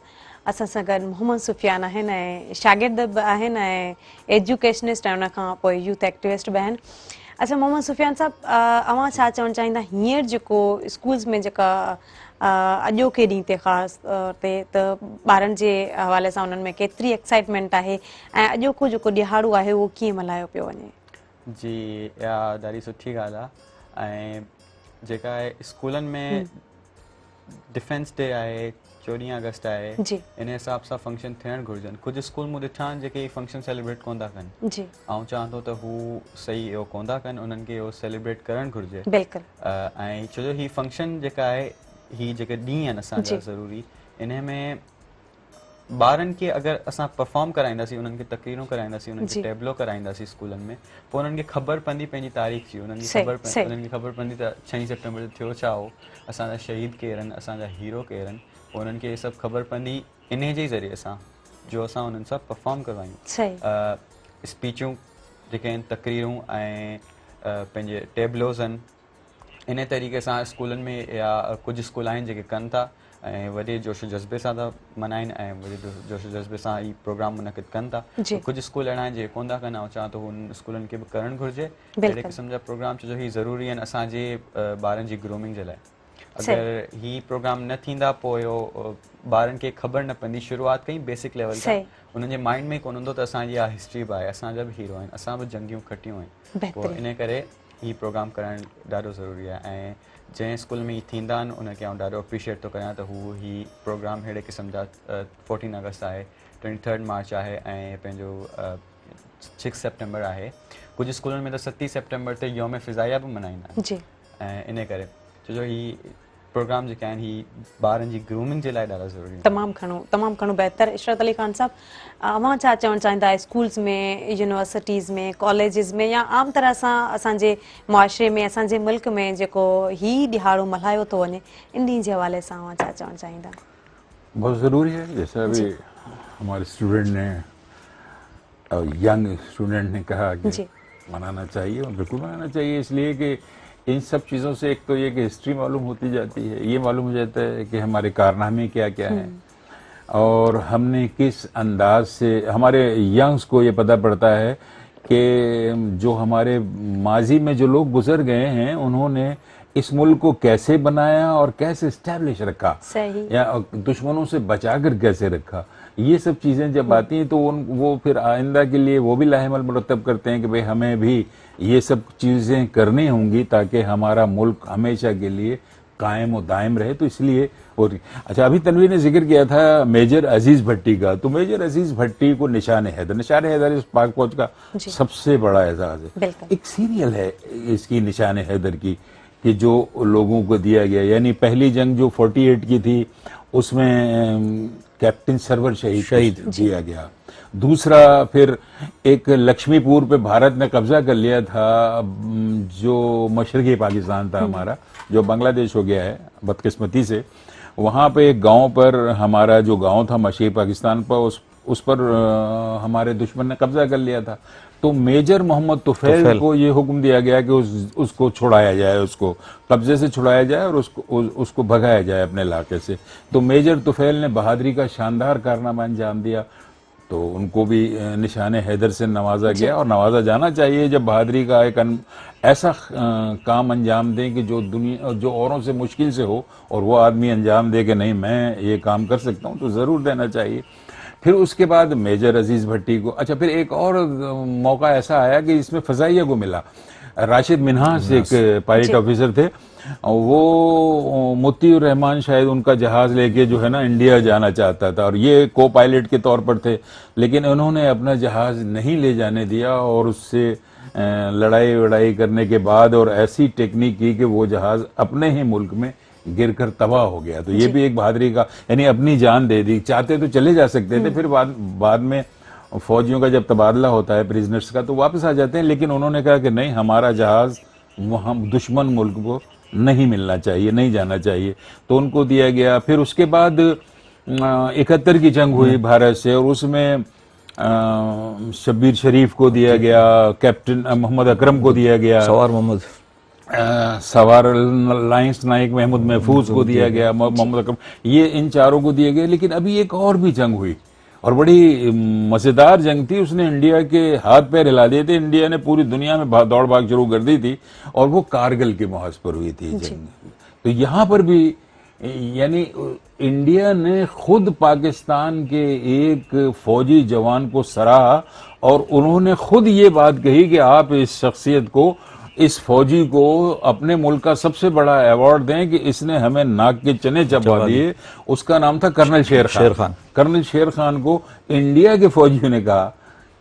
असां सां गॾु मोहम्मद सुफियान आहिनि ऐं शागिर्द बि आहिनि ऐं एजुकेशनिस्ट ऐं उनखां पोइ यूथ एक्टिविस्ट बि आहिनि। अच्छा मोहम्मद सुफियान साहब, अव्हां छा चवणु चाहींदा हींअर जेको स्कूल्स में जेका अॼोके ॾींहं ते ख़ासि तौर ते त ॿारनि जे हवाले सां उन्हनि में केतिरी एक्साइटमेंट आहे ऐं अॼोको जेको ॾिहाड़ो आहे उहो कीअं मल्हायो पियो वञे? जी, इहा ॾाढी सुठी ॻाल्हि आहे। ऐं जेका आहे स्कूलनि में डिफेंस डे आहे, 14 अगस्त आहे, इन हिसाब सां फंक्शन थियणु घुरिजनि। कुझु स्कूल मूं ॾिठा आहिनि जेके फंक्शन सेलिब्रेट कोन था कनि। ऐं चवां थो त हू सही इहो कोन था कनि, उन्हनि खे इहो सेलिब्रेट करणु घुरिजे। ऐं छो जो हीअ फंक्शन जेका आहे, हीअ जेके ॾींहं आहिनि असांजा ज़रूरी, इन में ॿारनि खे अगरि असां परफॉर्म कराईंदासीं, उन्हनि खे तकरीरूं कराईंदासीं, उन्हनि खे टेबलो कराईंदासीं स्कूलनि में, पोइ उन्हनि खे ख़बर पवंदी पंहिंजी तारीख़ जी, उन्हनि खे ख़बर पवंदी त 6 सितंबर जो थियो छा हो, असांजा शहीद केरु आहिनि, असांजा हीरो केरु आहिनि, पोइ उन्हनि खे इहे सभु ख़बर पवंदी इन जे ज़रिए सां जो असां उन्हनि सां परफॉर्म करवायूं। स्पीचूं जेके आहिनि, तकरीरूं ऐं पंहिंजे टेबलोज़ आहिनि, इन तरीक़े सां स्कूलनि में या कुछ स्कूल आहिनि जेके कनि था ऐं वॾे जोश जज़्बे सां था मल्हाइनि ऐं वॾे जोश जज़्बे सां ही प्रोग्राम मुनक़िद कनि था। कुछ स्कूल अहिड़ा आहिनि जेके कोन था कनि, ऐं चवां थो हुन स्कूलनि खे बि करणु घुरिजे अहिड़े क़िस्म जा प्रोग्राम, छो जो ही ज़रूरी आहिनि असांजे ॿारनि जी ग्रूमिंग जे लाइ। अगरि ही प्रोग्राम न थींदा पोइ ॿारनि खे ख़बर न पवंदी, शुरूआत कई बेसिक लेवल खां, उन्हनि जे माइंड में कोन हूंदो त असांजी इहा हिस्ट्री बि आहे, असांजा बि हीरो आहिनि, असां बि जंगियूं खटियूं आहिनि। पोइ इन करे ही प्रोग्राम करणु ॾाढो ज़रूरी आहे ऐं जंहिं स्कूल में ही थींदा आहिनि उनखे आउं ॾाढो अप्रिशिएट थो कयां त हू ही प्रोग्राम अहिड़े क़िस्म जा 14 अगस्त आहे, 23 मार्च आहे ऐं पंहिंजो 6 सेप्टेम्बर आहे। कुझु स्कूलनि में त 27 सेप्टेम्बर ते यौम फ़िज़ाइया बि मल्हाईंदा आहिनि ऐं इन करे छो जो ही प्रोग्राम जेके आहिनि ही ॿारनि जी ग्रूमिंग जे लाइ ॾाढा ज़रूरी आहिनि। तमामु घणो बहितर। इशरत अली ख़ान साहब, अवां छा चवणु चाहींदा आहियो स्कूल्स में, यूनिवर्सिटीज़ में, कॉलेजिस में या आम तरह सां असांजे मुआशरे में, असांजे मुल्क में जेको ही ॾिहाड़ो मल्हायो थो वञे, इन ॾींहं जे हवाले सां अवां छा चवणु चाहींदा? बहुत ज़रूरी है, जैसा अभी हमारे स्टूडेंट ने यंग स्टूडेंट ने कहा कि मनाना चाहिए, और बिल्कुल मनाना चाहिए, इसलिए कि इन सब चीज़ों से एक तो ये कि हिस्ट्री मालूम होती जाती है, ये मालूम हो जाता है कि हमारे कारनामे क्या क्या हैं और हमने किस अंदाज से, हमारे यंग्स को ये पता पड़ता है कि जो हमारे माजी में जो लोग गुजर गए हैं उन्होंने इस मुल्क को कैसे बनाया और कैसे इस्टेब्लिश रखा, या दुश्मनों से बचाकर कैसे रखा। ये सब चीज़ें जब आती हैं तो वो फिर आइंदा के लिए वो भी लाहेमल मुरतब करते हैं कि भाई हमें भी ये सब चीज़ें करनी होंगी ताकि हमारा मुल्क हमेशा के लिए कायम और दायम रहे। तो इसलिए और अच्छा, अभी तनवीर ने जिक्र किया था मेजर अजीज भट्टी का, तो मेजर अजीज भट्टी को निशान हैदर इस पाक फौज का सबसे बड़ा एजाज है। एक सीरियल है इसकी निशान हैदर की कि जो लोगों को दिया गया, यानी पहली जंग जो 48 की थी उसमें कैप्टन सरवर शहीद दिया गया। दूसरा फिर एक लक्ष्मीपुर पे भारत ने कब्जा कर लिया था, जो मशरकी पाकिस्तान था हमारा, जो बांग्लादेश हो गया है बदकिस्मती से। वहाँ पे एक गांव पर, हमारा जो गांव था मशरकी पाकिस्तान पर, उस पर हमारे दुश्मन ने कब्जा कर लिया था। तो मेजर मोहम्मद तुफैल को ये हुक्म दिया गया कि उसको छुड़ाया जाए, उसको कब्जे से छुड़ाया जाए और उसको भगाया जाए अपने इलाके से। तो मेजर तुफैल ने बहादुरी का शानदार कारनामा अंजाम दिया, तो उनको भी निशान हैदर से नवाजा गया और नवाजा जाना चाहिए जब बहादुरी का एक ऐसा काम अंजाम दें कि जो औरों से मुश्किल से हो और वो आदमी अंजाम दे कि नहीं मैं ये काम कर सकता हूँ, तो ज़रूर देना चाहिए। फिर उसके बाद मेजर अजीज भट्टी को, अच्छा फिर एक और मौका ऐसा आया कि इसमें फ़ज़ाइया को मिला। राशिद मिन्हास एक पायलट ऑफिसर थे, वो मुत्तीउर रहमान शायद उनका जहाज़ लेके जो है ना इंडिया जाना चाहता था और ये को पायलट के तौर पर थे, लेकिन उन्होंने अपना जहाज़ नहीं ले जाने दिया और उससे लड़ाई वड़ाई करने के बाद और ऐसी टेक्निक की कि वो जहाज़ अपने ही मुल्क में गिरकर तबाह हो गया। तो ये भी एक बहादुरी का, यानी अपनी जान दे दी। चाहते तो चले जा सकते थे, फिर बाद में फौजियों का जब तबादला होता है प्रिजनर्स का तो वापस आ जाते हैं, लेकिन उन्होंने कहा कि नहीं, हमारा जहाज़ वहाँ दुश्मन मुल्क को नहीं मिलना चाहिए, नहीं जाना चाहिए, तो उनको दिया गया। फिर उसके बाद 71 की जंग हुई भारत से और उसमें शब्बीर शरीफ को दिया गया, कैप्टन मोहम्मद अकरम को दिया गया, सवार लाइंस नाइक महमूद महफूज को दिया गया, मोहम्मद अकरम, ये इन चारों को दिया गया। लेकिन अभी एक और भी जंग हुई और बड़ी मजेदार जंग थी, उसने इंडिया के हाथ पैर हिला दिए थे। इंडिया ने पूरी दुनिया में दौड़ भाग शुरू कर दी थी और वो कारगिल के मुहाज पर हुई थी जंग। तो यहाँ पर भी यानी इंडिया ने खुद पाकिस्तान के एक फौजी जवान को सराहा और उन्होंने खुद ये बात कही कि आप इस शख्सियत को, इस फौजी को अपने मुल्क का सबसे बड़ा अवार्ड दें कि इसने हमें नाक के चने चबा दिए। उसका नाम था कर्नल शेर खान। कर्नल शेर खान को इंडिया के फौजियों ने कहा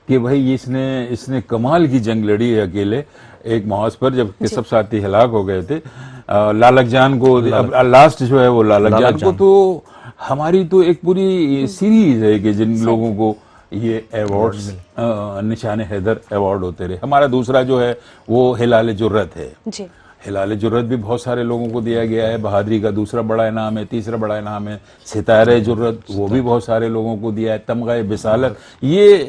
कि भाई इसने कमाल की जंग लड़ी है अकेले एक मुहाज पर, जबकि सब साथी हलाक हो गए थे। लालक जान को लास्ट जो है वो लालक जान को, तो हमारी तो एक पूरी सीरीज है कि जिन लोगों को ये अवार्ड्स निशान हैदर अवार्ड होते रहे। हमारा दूसरा जो है वो हिलाल जुर्रत है। हिलाल जुर्रत भी बहुत सारे लोगों को दिया गया है, बहादुरी का दूसरा बड़ा इनाम है। तीसरा बड़ा इनाम है सितारे जुर्रत, वो भी बहुत सारे लोगों को दिया है। तमगा बिसालत, ये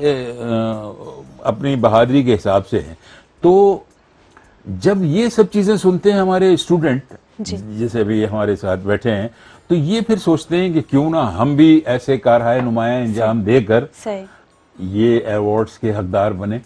अपनी बहादुरी के हिसाब से है। तो जब ये सब चीजें सुनते हैं हमारे स्टूडेंट, जैसे अभी हमारे साथ बैठे हैं, तो ये फिर सोचते हैं कि क्यों ना हम भी ऐसे कारहाय नुमाया अंजाम देकर ये अवार्ड्स के हकदार बने,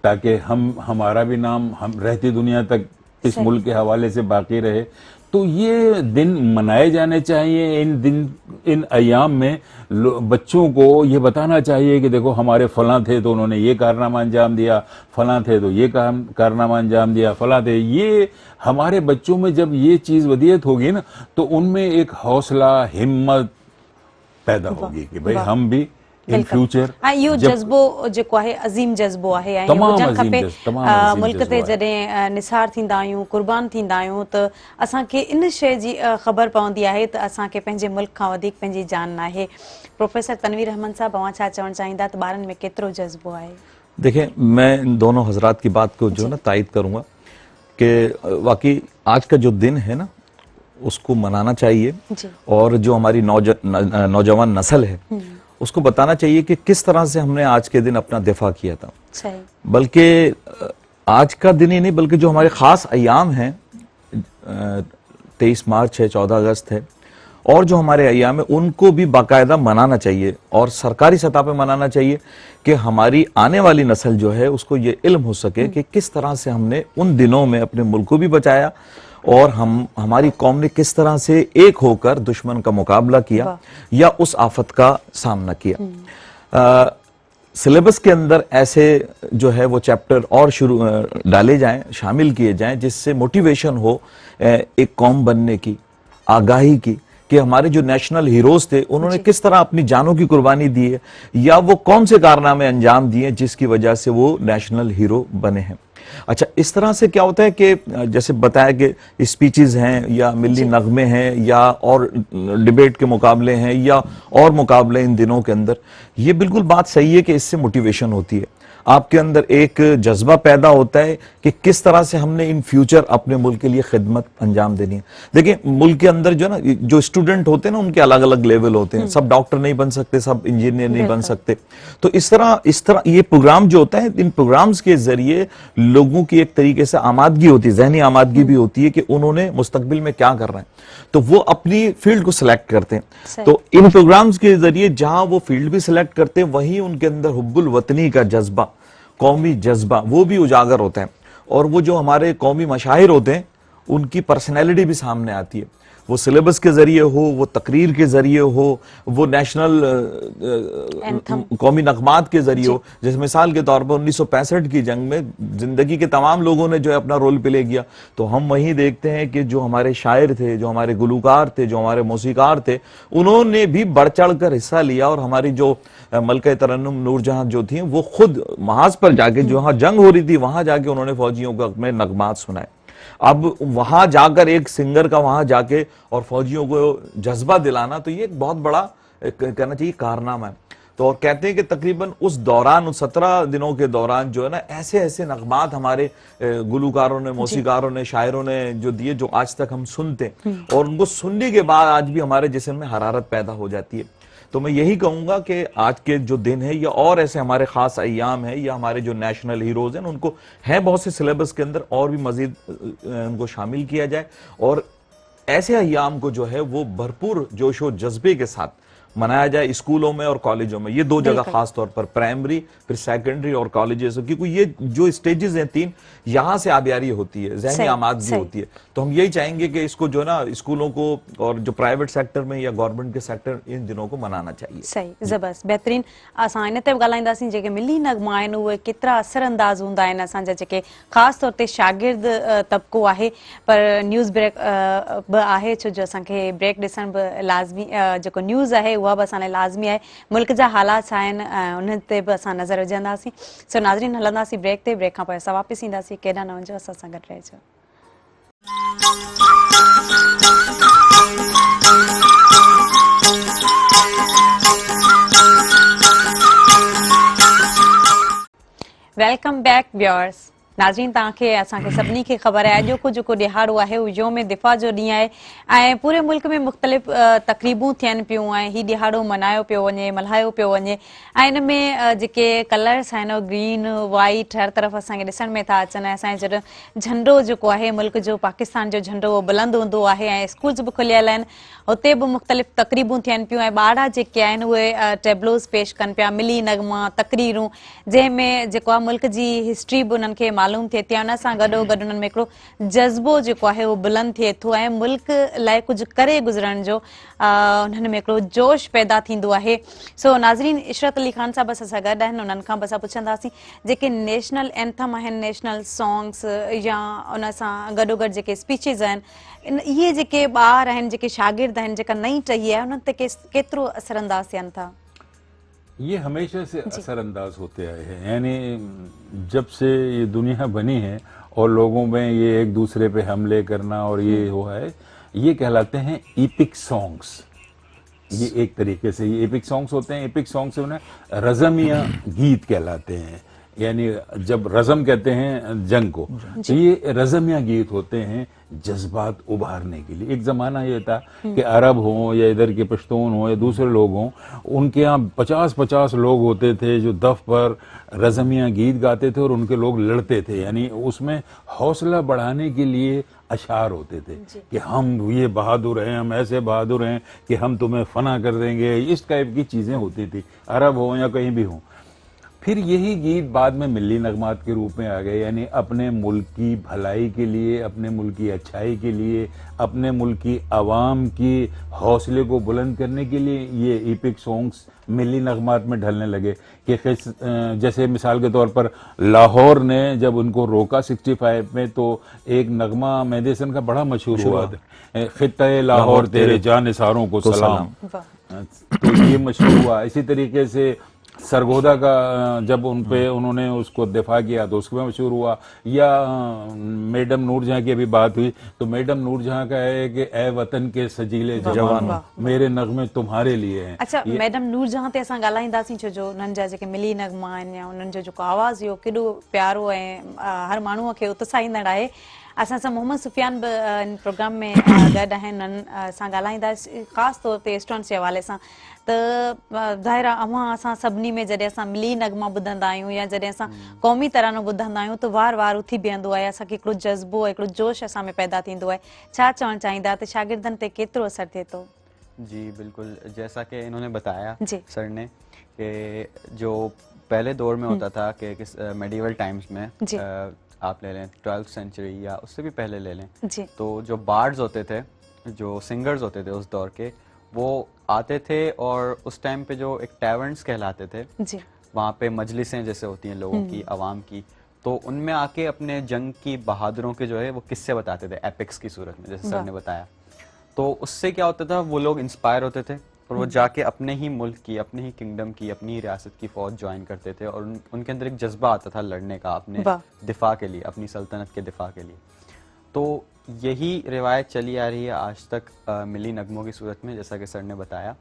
ताकि हमारा भी नाम हम रहती दुनिया तक इस मुल्क के हवाले से बाकी रहे। तो ये दिन मनाए जाने चाहिए। इन अयाम में बच्चों को ये बताना चाहिए कि देखो हमारे फलां थे तो उन्होंने ये कारनामा अंजाम दिया, फलां थे तो ये कारनामा अंजाम दिया, फलां थे। ये हमारे बच्चों में जब ये चीज वदियत होगी ना, तो उनमें एक हौसला, हिम्मत पैदा होगी कि भाई हम भी इन फ्यूचर यो जज्बो जेको आहे अज़ीम जज्बो आहे ऐं हुजण खपे। मुल्क ते जॾहिं निसार थींदा आहियूं, कुर्बान थींदा आहियूं, त असांखे इन शइ जी ख़बर पवंदी आहे त असांखे पंहिंजे मुल्क खां वधीक पंहिंजी जान आहे। प्रोफेसर तनवीर अहमद साहब, अवां छा चवणु चाहींदा त ॿारनि में केतिरो जज्बो आहे? देखिए, मैं इन दोनों हजरात की बात को जो ना तायद करूंगा कि वाकई आज का जो दिन है ना, उसको मनाना चाहिए, और जो हमारी नौजवान नस्ल है उसको बताना चाहिए कि किस तरह से हमने आज के दिन अपना दिफा किया था। बल्कि आज का दिन ही नहीं, बल्कि जो हमारे खास अयाम हैं, 23 मार्च है, 14 अगस्त है, और जो हमारे अयाम है उनको भी बाकायदा मनाना चाहिए, और सरकारी सतह पे मनाना चाहिए कि हमारी आने वाली नस्ल जो है उसको ये इल्म हो सके कि किस तरह से हमने उन दिनों में अपने मुल्क को भी बचाया, और हमारी कौम ने किस तरह से एक होकर दुश्मन का मुकाबला किया या उस आफत का सामना किया। सिलेबस के अंदर ऐसे जो है वो चैप्टर और डाले जाएं, शामिल किए जाएं, जिससे मोटिवेशन हो एक कौम बनने की, आगाही की, कि हमारे जो नेशनल हीरोज थे उन्होंने किस तरह अपनी जानों की कुर्बानी दी है, या वो कौन से कारनामे अंजाम दिए जिसकी वजह से वो नेशनल हीरो बने हैं। अच्छा, इस तरह से क्या होता है कि जैसे बताया कि स्पीचेस हैं या मिल्ली नगमे हैं या और डिबेट के मुकाबले हैं या और मुकाबले इन दिनों के अंदर, ये बिल्कुल बात सही है कि इससे मोटिवेशन होती है, आपके अंदर एक जज्बा पैदा होता है कि किस तरह से हमने इन फ्यूचर अपने मुल्क के लिए खिदमत अंजाम देनी है। देखिए, मुल्क के अंदर जो ना जो स्टूडेंट होते हैं ना, उनके अलग अलग लेवल होते हैं, सब डॉक्टर नहीं बन सकते, सब इंजीनियर नहीं बन सकते। तो इस तरह ये प्रोग्राम जो होता है, इन प्रोग्राम्स के जरिए लोगों की एक तरीके से आमादगी होती है, जहनी आमादगी भी होती है कि उन्होंने मुस्तकबिल में क्या करना है, तो वो अपनी फील्ड को सिलेक्ट करते हैं। तो इन प्रोग्राम्स के जरिए जहां वो फील्ड भी सिलेक्ट करते हैं, वहीं उनके अंदर हुब्बुल वतनी का जज्बा, कौमी जज्बा, वो भी उजागर होता है, और वो जो हमारे कौमी मशाहिर होते हैं उनकी पर्सनैलिटी भी सामने आती है। वो सिलेबस के जरिए हो, वो तकरीर के जरिए हो, वो नेशनल कौमी नगमात के जरिए हो। जैसे मिसाल के तौर पर 1965 की जंग में जिंदगी के तमाम लोगों ने जो है अपना रोल प्ले किया, तो हम वहीं देखते हैं कि जो हमारे शायर थे, जो हमारे गुलूकार थे, जो हमारे मौसीकार थे, उन्होंने भी बढ़ चढ़ कर हिस्सा लिया, और हमारी जो मलका तरन्नुम नूरजहां जो थी, वो खुद महाज पर जाके, जो वहां जंग हो रही थी, वहां जाके उन्होंने फौजियों को अपने नगमात सुनाए। अब वहां जाकर एक सिंगर का वहां जाके और फौजियों को जज्बा दिलाना, तो ये एक बहुत बड़ा कहना चाहिए कारनामा है। तो और कहते हैं कि तकरीबन उस दौरान, उस 17 दिनों के दौरान जो है ना, ऐसे ऐसे नगमात हमारे गुलूकारों ने, मौसीकारों ने, शायरों ने जो दिए, जो आज तक हम सुनते हैं, और उनको सुनने के बाद आज भी हमारे जिस्म में हरारत पैदा हो जाती है। तो मैं यही कहूंगा कि आज के जो दिन है, या और ऐसे हमारे खास अय्याम है, या हमारे जो नेशनल हीरोज हैं, उनको है बहुत से सिलेबस के अंदर और भी मजीद उनको शामिल किया जाए, और ऐसे अय्याम को जो है वो भरपूर जोश व जज्बे के साथ मनाया जाए स्कूलों में और कॉलेजों में। ये 2 जगह खास तौर पर, प्राइमरी, फिर सेकेंडरी और कॉलेजेस, क्योंकि ये जो स्टेजेस हैं 3, यहाँ से आबियारी होती है, ज़हनी आमादगी होती है। तो हम यही चाहेंगे कि इसको जो ना स्कूलों को और जो प्राइवेट सेक्टर में या गवर्नमेंट के सेक्टर, इन दिनों को मनाना चाहिए। सही, ज़बरदस्त, बेहतरीन। असां इन ते ॻाल्हाईंदासीं जेके मिली नगमा आहिनि उहे केतिरा असरअंदाज़ हूंदा आहिनि असांजा जेके ख़ासि तौर ते शागिर्द तबिको आहे। पर न्यूज़ ब्रेक बि आहे, छो जो असांखे ब्रेक ॾिसण बि लाज़मी, जेको न्यूज़ आहे उहा बि असां लाइ लाज़मी आहे। मुल्क जा हालात छा आहिनि उन ते बि असां नज़र विझंदासीं। सो नाज़रीन, हलंदासीं ब्रेक ते, ब्रेक खां पोइ असां वापसि ईंदासीं। केॾा न वञो, असां सां गॾु रहिजो। Welcome back viewers. नाज़रीन तव्हांखे असांखे सभिनी खे ख़बर आहे अॼोको जेको ॾिहाड़ो आहे उहो यौम दिफ़ा जो ॾींहुं आहे ऐं पूरे मुल्क में मुख़्तलिफ़ तक़रीबूं थियनि पियूं ऐं हीउ ॾिहाड़ो मल्हायो पियो वञे मल्हायो पियो वञे ऐं इन में जेके कलर्स आहिनि ग्रीन वाइट हर तरफ़ असांखे ॾिसण में था अचनि ऐं असांजो जॾहिं झंडो जेको आहे मुल्क जो पाकिस्तान जो झंडो उहो बुलंद हूंदो आहे ऐं स्कूल्स बि खुलियल आहिनि हुते बि मुख़्तलिफ़ तक़रीबूं थियनि पियूं ऐं ॿार जेके आहिनि उहे टेबलोस पेश कनि पिया मिली नगमा तक़रीरूं जंहिंमें जेको आहे मुल्क जी हिस्ट्री बि उन्हनि खे मालूम थिए थी उन सां गॾो गॾु उन्हनि में हिकिड़ो जज़्बो जेको आहे उहो बुलंद थिए थो ऐं मुल्क लाइ कुझु करे गुज़रण जो उन्हनि में हिकिड़ो जोश पैदा थींदो आहे सो नाज़रीन इशरत अली ख़ान साहिब असां गॾु आहिनि उन्हनि खां बि असां पुछंदासीं जेके नेशनल एंथम आहिनि नेशनल सॉन्ग्स या उन सां गॾोगॾु जेके स्पीचिस आहिनि इहे जेके ॿार आहिनि जेके शागिर्द आहिनि जेका नई टही आहे उन्हनि ते केतिरो असरअंदाज़ थियनि था? ये हमेशा से असरअंदाज होते आए हैं, यानी जब से ये दुनिया बनी है और लोगों में ये एक दूसरे पे हमले करना और ये हुआ है, ये कहलाते हैं एपिक सॉन्ग्स। ये एक तरीके से ये एपिक सॉन्ग्स होते हैं। एपिक सॉन्ग्स उन्हें रज़मिया गीत कहलाते हैं, यानी जब रज़म कहते हैं जंग को, तो ये रज़मिया गीत होते हैं जज्बात उभारने के लिए। एक जमाना ये था कि अरब हों या इधर के पश्तून हों या दूसरे लोग हों, उनके यहाँ 50-50 लोग होते थे जो दफ पर रज़मिया गीत गाते थे और उनके लोग लड़ते थे, यानी उसमें हौसला बढ़ाने के लिए अशार होते थे कि हम ये बहादुर हैं, हम ऐसे बहादुर हैं कि हम तुम्हें फना कर देंगे, इस टाइप की चीजें होती थी, अरब हो या कहीं भी हों। फिर यही गीत बाद में मिली नगमात के रूप में आ गए, यानी अपने मुल्क की भलाई के लिए, अपने मुल्क की अच्छाई के लिए, अपने मुल्क की आवाम की हौसले को बुलंद करने के लिए ये एपिक सॉन्ग्स मिली नगमात में ढलने लगे। कि जैसे मिसाल के तौर पर लाहौर ने जब उनको रोका 65 में, तो एक नगमा मेहदी हसन का बड़ा मशहूर हुआ था, खित्ते लाहौर तेरे जानिसारों को सलाम, तो ये मशहूर हुआ। इसी तरीके से सरगोदा का जब उन पे उन्होंने उसको दिफा किया तो उसके में मशहूर हुआ। या मैडम नूरजहां की अभी बात हुई तो मैडम नूरजहां का है कि ए वतन के सजीले जवान मेरे नगमे तुम्हारे लिए हैं। अच्छा, मैडम नूरजहां ते असां ॻाल्हाईंदासीं छो जो उन्हनि जा जेके मिली नगमा आहिनि या उन्हनि जो जेको आवाज़ इहो केॾो प्यारो ऐं हर माण्हूअ खे उत्साहींदड़ आहे। असां सां मोहम्मद सुफ़ियान बि इन प्रोग्राम में गॾु आहिनि, उन्हनि सां ॻाल्हाईंदासीं ख़ासि तौर ते स्टूडेंट्स जे हवाले सां। त ज़ाहिर आहे अव्हां असां सभिनी में जॾहिं असां मिली नगमा ॿुधंदा आहियूं या जॾहिं असां क़ौमी तरानो ॿुधंदा आहियूं त वार वार उथी बीहंदो आहे, असांखे हिकिड़ो जज़्बो हिकिड़ो जोश असां में पैदा थींदो आहे। छा चवणु चाहींदा त शागिर्दनि ते केतिरो असरु थिए थो? जी बिल्कुल, जैसा कि इन्होंने बताया सर ने कि जो पहले दौर में होता था कि मेडिवल टाइम्स में आप ले लें 12th सेंचुरी या उससे भी पहले ले लें, तो जो बार्ड्स होते थे, जो सिंगर्स होते थे उस दौर के, वो आते थे और उस टाइम पे जो एक टैवर्न्स कहलाते थे, वहाँ पे मजलिसें जैसे होती हैं लोगों की, आवाम की, तो उनमें आके अपने जंग की बहादुरों के जो है वो किस्से बताते थे एपिक्स की सूरत में, जैसे सर ने बताया। तो उससे क्या होता था, वो लोग इंस्पायर होते थे और वो जाके अपने ही मुल्क की, अपने ही किंगडम की, अपनी ही रियासत की फौज ज्वाइन करते थे और उनके अंदर एक जज्बा आता था लड़ने का, अपने दिफा के लिए, अपनी सल्तनत के दिफा के लिए। तो यही रिवायत चली आ रही है आज तक मिली नगमों की सूरत में, जैसा कि सर ने बताया।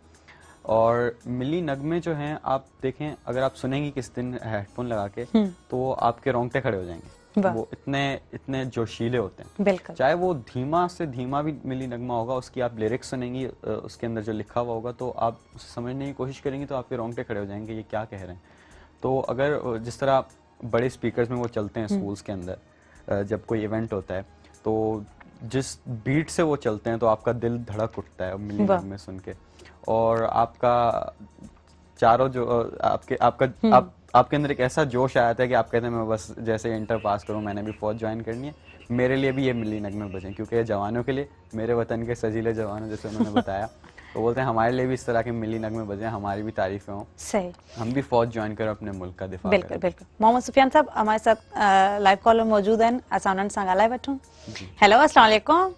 और मिली नगमे जो हैं, आप देखें अगर आप सुनेंगी किस दिन हेडफोन लगा के, तो आपके रोंगटे खड़े हो जाएंगे। वो इतने जोशीले होते हैं, चाहे वो धीमा से धीमा भी मिली नगमा होगा, उसकी आप लिरिक्स सुनेंगी, उसके अंदर जो लिखा हुआ होगा, तो आप उसे समझने की कोशिश करेंगी तो आपके रोंगटे खड़े हो जाएंगे, ये क्या कह रहे हैं। तो अगर जिस तरह बड़े स्पीकर्स में वो चलते हैं स्कूल्स के अंदर, जब कोई इवेंट होता है, तो जिस बीट से वो चलते हैं तो आपका दिल धड़क उठता है मिली नगमे सुन के, और आपका चारों जो आपके अंदर एक ऐसा जोश आया था कि आप कहते हैं मैं बस जैसे इंटर पास करूं मैंने भी फौज ज्वाइन करनी है, मेरे लिए भी ये मिली नगमे बजें, क्योंकि ये जवानों के लिए, मेरे वतन के सजीले जवानों, जैसे उन्होंने बताया, तो बोलते हैं हमारे लिए भी इस तरह के मिली नगमे बजें, हमारी भी तारीफें हों, सही, हम भी फौज ज्वाइन करें, अपने मुल्क का दिफा करें। बिल्कुल। मोहम्मद सुफियान साहब हमारे साथ लाइव कॉल में मौजूद हैं, असां उन्हनि सां ॻाल्हाए वठूं। हेलो, अस्सलाम वालेकुम।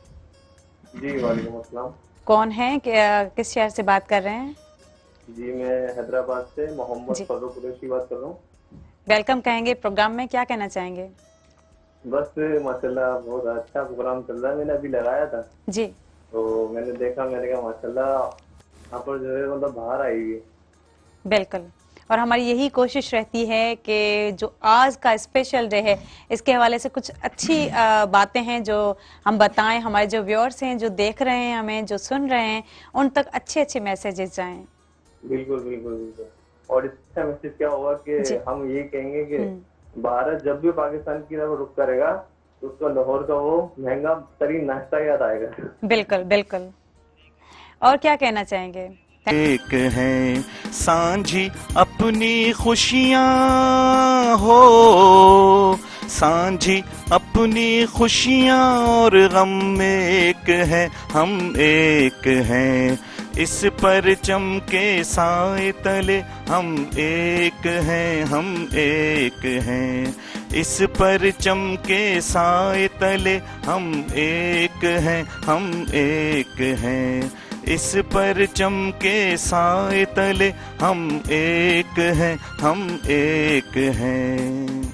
जी वालेकुम अस्सलाम। कौन है, किस शहर से बात कर रहे हैं? जी मैं हैदराबाद से मोहम्मद फर्रुख कुरैशी बात कर रहा हूँ। वेलकम कहेंगे प्रोग्राम में, क्या कहना चाहेंगे? बस माशाल्लाह बहुत अच्छा प्रोग्राम चल रहा है, मैंने अभी लगाया था जी, तो मैंने देखा, मैंने कहा माशाल्लाह यहाँ पर जो है मतलब बाहर आई हुई है। बिल्कुल, और हमारी यही कोशिश रहती है कि जो आज का स्पेशल डे है इसके हवाले से कुछ अच्छी बातें हैं जो हम बताएं, हमारे जो व्यूअर्स हैं जो देख रहे हैं हमें, जो सुन रहे हैं, उन तक अच्छे अच्छे मैसेजेस जाएं। बिल्कुल बिल्कुल बिल्कुल। और इसका मैसेज क्या होगा कि हम ये कहेंगे कि भारत जब भी पाकिस्तान की तरफ रुख करेगा तो उसको लाहौर का वो महंगा तरीन नाश्ता याद आएगा। बिल्कुल बिल्कुल। और क्या कहना चाहेंगे? एक है सांझी अपनी खुशियाँ हो, सांझी अपनी खुशियाँ और गम में एक है, हम एक हैं इस परचम के साए तले, हम एक हैं, हम एक हैं इस परचम के साए तले, हम एक हैं, हम एक हैं इस परचम के साए तले, हम एक हैं, हम एक हैं।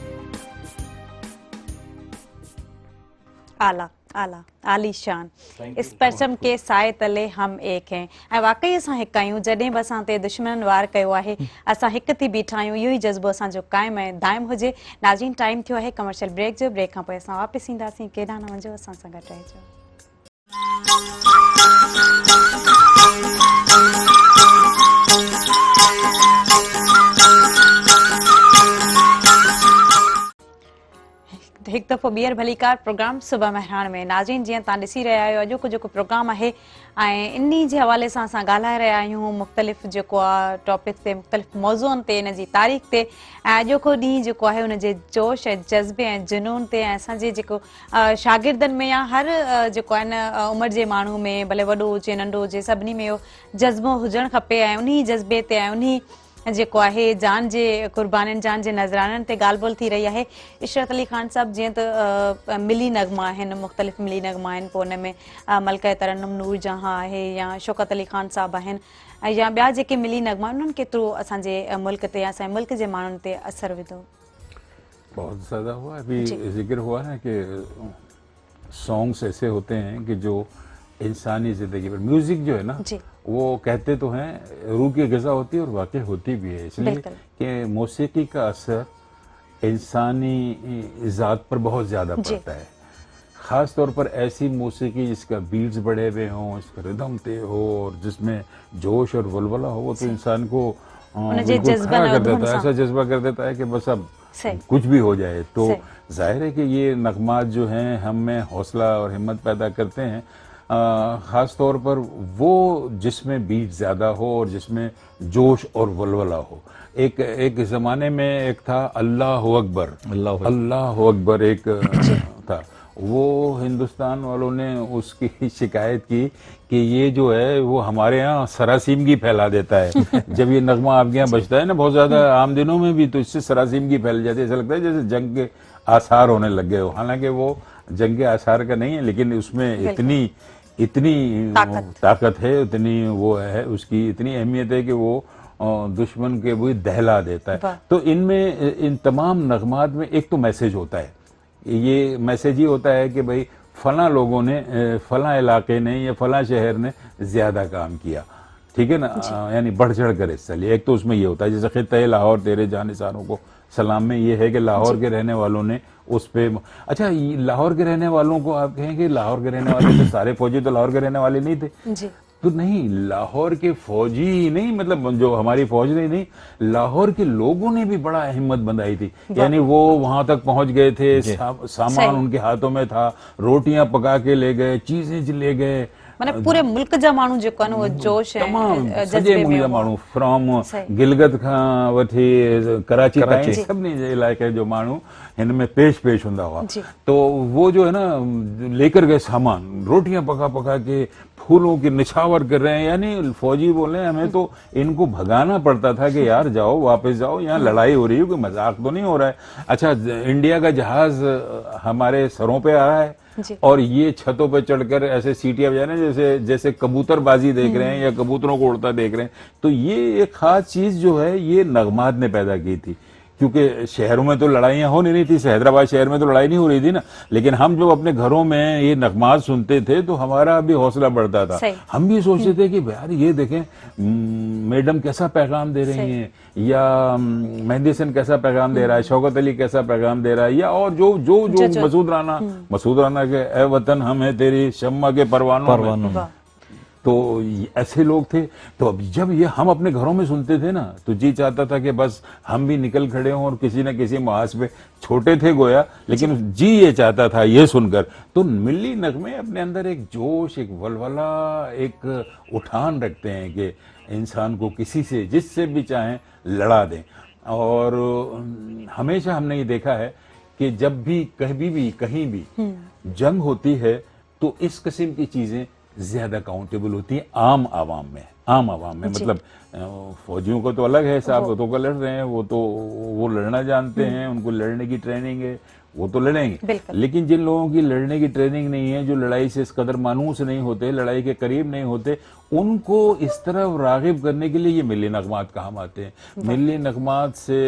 आला आला आलीशान, इस परचम के साए तले हम एक हैं। ऐं वाकई असां हिकु आहियूं, जॾहिं बि असां ते दुश्मन वार कयो आहे असां हिकु थी बीठा आहियूं। इहो ई जज़्बो असांजो क़ाइमु ऐं दाइम हुजे। नाज़रीन, टाइम थियो आहे कमर्शियल ब्रेक जो। ब्रेक खां पोइ असां वापसि ईंदासीं। केॾांहुं न वञो, असां सां गॾु रहिजो। हिकु दफ़ो ॿीहर भलीकार प्रोग्राम सुबह महरान में। नाज़रीन, जीअं तव्हां ॾिसी रहिया आहियो अॼोको जेको प्रोग्राम आहे ऐं इन्ही जे हवाले सां असां ॻाल्हाए रहिया आहियूं मुख़्तलिफ़ जेको आहे टॉपिक ते, मुख़्तलिफ़ मौज़ूअनि ते, इन जी तारीख़ ते ऐं अॼोको ॾींहुं जेको आहे उन जे जोश ऐं जज़्बे ऐं जुनून ते ऐं असांजे जेको शागिर्दनि में या हर जेको आहे न उमिरि जे माण्हू में, भले वॾो हुजे नंढो हुजे, सभिनी में इहो जज़्बो हुजणु खपे ऐं उन्ही जज़्बे ते ऐं उन्ही जेको आहे जान जे कुर्बानीनि, जान जे नज़राननि ते ॻाल्हि ॿोल थी रही आहे। इशरत अली ख़ान साहब जीअं त मिली नगमा आहिनि, मुख़्तलिफ़ मिली नगमा आहिनि, पोइ हुन में मलका तरन्नुम नूर जहां आहे या शौकत अली ख़ान साहब आहिनि या ॿिया जेके मिली नगमा, उन्हनि केतिरो असांजे मुल्क ते या असांजे मुल्क जे माण्हुनि ते असरु विधो? बहुत ज़्यादा हुआ। अभी जिक्र हुआ ना कि सॉन्ग्स ऐसे होते हैं कि जो इंसानी ज़िंदगी पर, म्यूज़िक जो है ना वो कहते तो हैं रूह की ग़िज़ा होती है और वाकई होती भी है, इसलिए कि मौसीकी का असर इंसानी ज़ात पर बहुत ज़्यादा पड़ता है। ख़ास तौर पर ऐसी मौसीकी जिसका बीट्स बढ़े हुए हों, इसका रिदम तय हो और जिसमें जोश और वलवला हो, वो तो इंसान को बिल्कुल खड़ा कर देता है, ऐसा जज्बा कर देता है कि बस अब कुछ भी हो जाए। तो जाहिर है कि ये नगमात जो हैं हम में हौसला और हिम्मत पैदा करते हैं, ख़ास तौर पर वो जिसमें बीट ज़्यादा हो और जिसमें जोश और वलवला हो। एक ज़माने में एक था अल्लाह अकबर, अल्लाह अकबर एक था, वो हिंदुस्तान वालों ने उसकी शिकायत की कि ये जो है वो हमारे यहाँ सरासीमगी फैला देता है। जब ये नगमा आपके यहाँ बजता है ना बहुत ज़्यादा आम दिनों में भी, तो इससे सरासीमगी फैल जाती है, ऐसा लगता है जैसे जंग के आसार होने लग गए हो। हालांकि वो जंग के आसार का नहीं है, लेकिन उसमें इतनी ताकत है, इतनी वो है, उसकी इतनी अहमियत है कि वो दुश्मन के भी दहला देता है। तो इनमें इन तमाम नगमात में एक तो मैसेज होता है, ये मैसेज ही होता है कि भाई फलां लोगों ने, फलां इलाके ने या फलां शहर ने ज्यादा काम किया, ठीक है ना, यानी बढ़ चढ़ कर हिस्सा लिया। एक तो उसमें ये होता है, जैसे खित्ता लाहौर तेरे जानिसारों को सलाम में ये है कि लाहौर के रहने वालों ने उस पे, अच्छा लाहौर के रहने वालों को आप कहें कि लाहौर के रहने वाले तो सारे फौजी तो लाहौर के रहने वाले नहीं थे, तो नहीं, लाहौर के फौजी ही नहीं, मतलब जो हमारी फौज नहीं, लाहौर के लोगों ने भी बड़ा हिम्मत बंधाई थी, यानी वो वहां तक पहुंच गए थे, सामान उनके हाथों में था, रोटियां पका के ले गए, चीजें ले गए, मतलब पूरे मुल्क जा माण्हू जेको आहे न वो जोश है, सॼे मुल्क जा माण्हू फ्रॉम गिलगत खां वठी कराची ताईं सभिनी इलाइक़े जो माण्हू हिन में पेश हूंदा हुआ। तो वो जो है ना लेकर गए सामान, रोटियां पका पका के फूलों की निछावर कर रहे हैं, यानी फौजी बोले हमें तो इनको भगाना पड़ता था कि यार जाओ, वापस जाओ, यहाँ लड़ाई हो रही है, कोई मजाक तो नहीं हो रहा है। अच्छा, इंडिया का जहाज हमारे सरों पे आ रहा है और ये छतों पे चढ़कर ऐसे सीटियां बजा रहे हैं जैसे कबूतरबाजी देख रहे हैं या कबूतरों को उड़ता देख रहे हैं। तो ये एक खास चीज जो है ये नगमात ने पैदा की थी क्योंकि शहरों में तो लड़ाइयाँ हो नहीं रही थी, हैदराबाद शहर में तो लड़ाई नहीं हो रही थी ना, लेकिन हम जब अपने घरों में ये नगमात सुनते थे तो हमारा भी हौसला बढ़ता था। हम भी सोचते थे कि यार ये देखें मैडम कैसा पैगाम दे रही हैं, या मेहंदी हसन कैसा पैगाम दे रहा है, शौकत अली कैसा पैगाम दे रहा है, या और जो जो जो मसूद राना के ए वतन हम है तेरी शम्मा के परवानों में। तो ऐसे लोग थे। तो अब जब ये हम अपने घरों में सुनते थे ना तो जी चाहता था कि बस हम भी निकल खड़े हों और किसी न किसी महाज पे, छोटे थे गोया लेकिन जी ये चाहता था ये सुनकर। तो मिली नगमे अपने अंदर एक जोश, एक वलवला, एक उठान रखते हैं कि इंसान को किसी से जिससे भी चाहें लड़ा दें। और हमेशा हमने ये देखा है कि जब भी कहीं भी जंग होती है तो इस किस्म की चीजें ज्यादा काउंटेबल होती है आम आवाम में। मतलब फौजियों को तो अलग है साहब, वो तो लड़ रहे हैं, वो लड़ना जानते हैं, उनको लड़ने की ट्रेनिंग है, वो तो लड़ेंगे। लेकिन जिन लोगों की लड़ने की ट्रेनिंग नहीं है, जो लड़ाई से इस कदर मानूस नहीं होते, लड़ाई के करीब नहीं होते, उनको इस तरफ रागिब करने के लिए ये मिली नगमात काम आते हैं। मिली नगमात से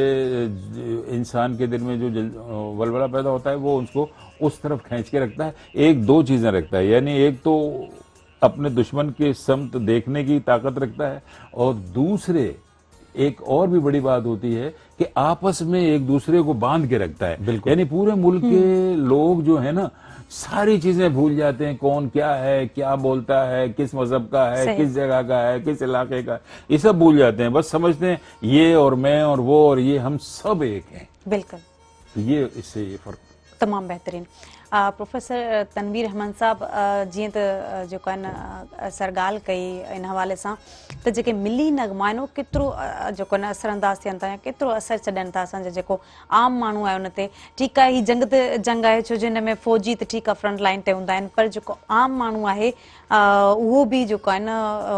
इंसान के दिल में जो वलवला पैदा होता है वो उसको उस तरफ खींच के रखता है। एक दो चीजें रखता है, यानी एक तो अपने दुश्मन के समत देखने की ताकत रखता है, और दूसरे एक और भी बड़ी बात होती है कि आपस में एक दूसरे को बांध के रखता है। यानी पूरे मुल्क के लोग जो है ना सारी चीजें भूल जाते हैं, कौन क्या है, क्या बोलता है, किस मजहब का है, किस जगह का है, किस इलाके का है, ये सब भूल जाते हैं। बस समझते हैं ये और मैं और वो और ये हम सब एक हैं। बिल्कुल, तो ये इससे ये फर्क तमाम बेहतरीन। प्रोफेसर तनवीर अहमद साहब, जीअं त जेको आहे न सर ॻाल्हि कई इन हवाले सां त जेके मिली नगमाइनो केतिरो जेको न असरअंदाज थियनि था या केतिरो असर छॾनि था असांजो जेको आम माण्हू आहे उन ते। ठीकु आहे, ही जंग त जंग आहे छो जो हिन में फ़ौजी त ठीकु आहे फ्रंट लाइन ते हूंदा आहिनि, पर जेको आम माण्हू आहे उहो बि जेको आहे न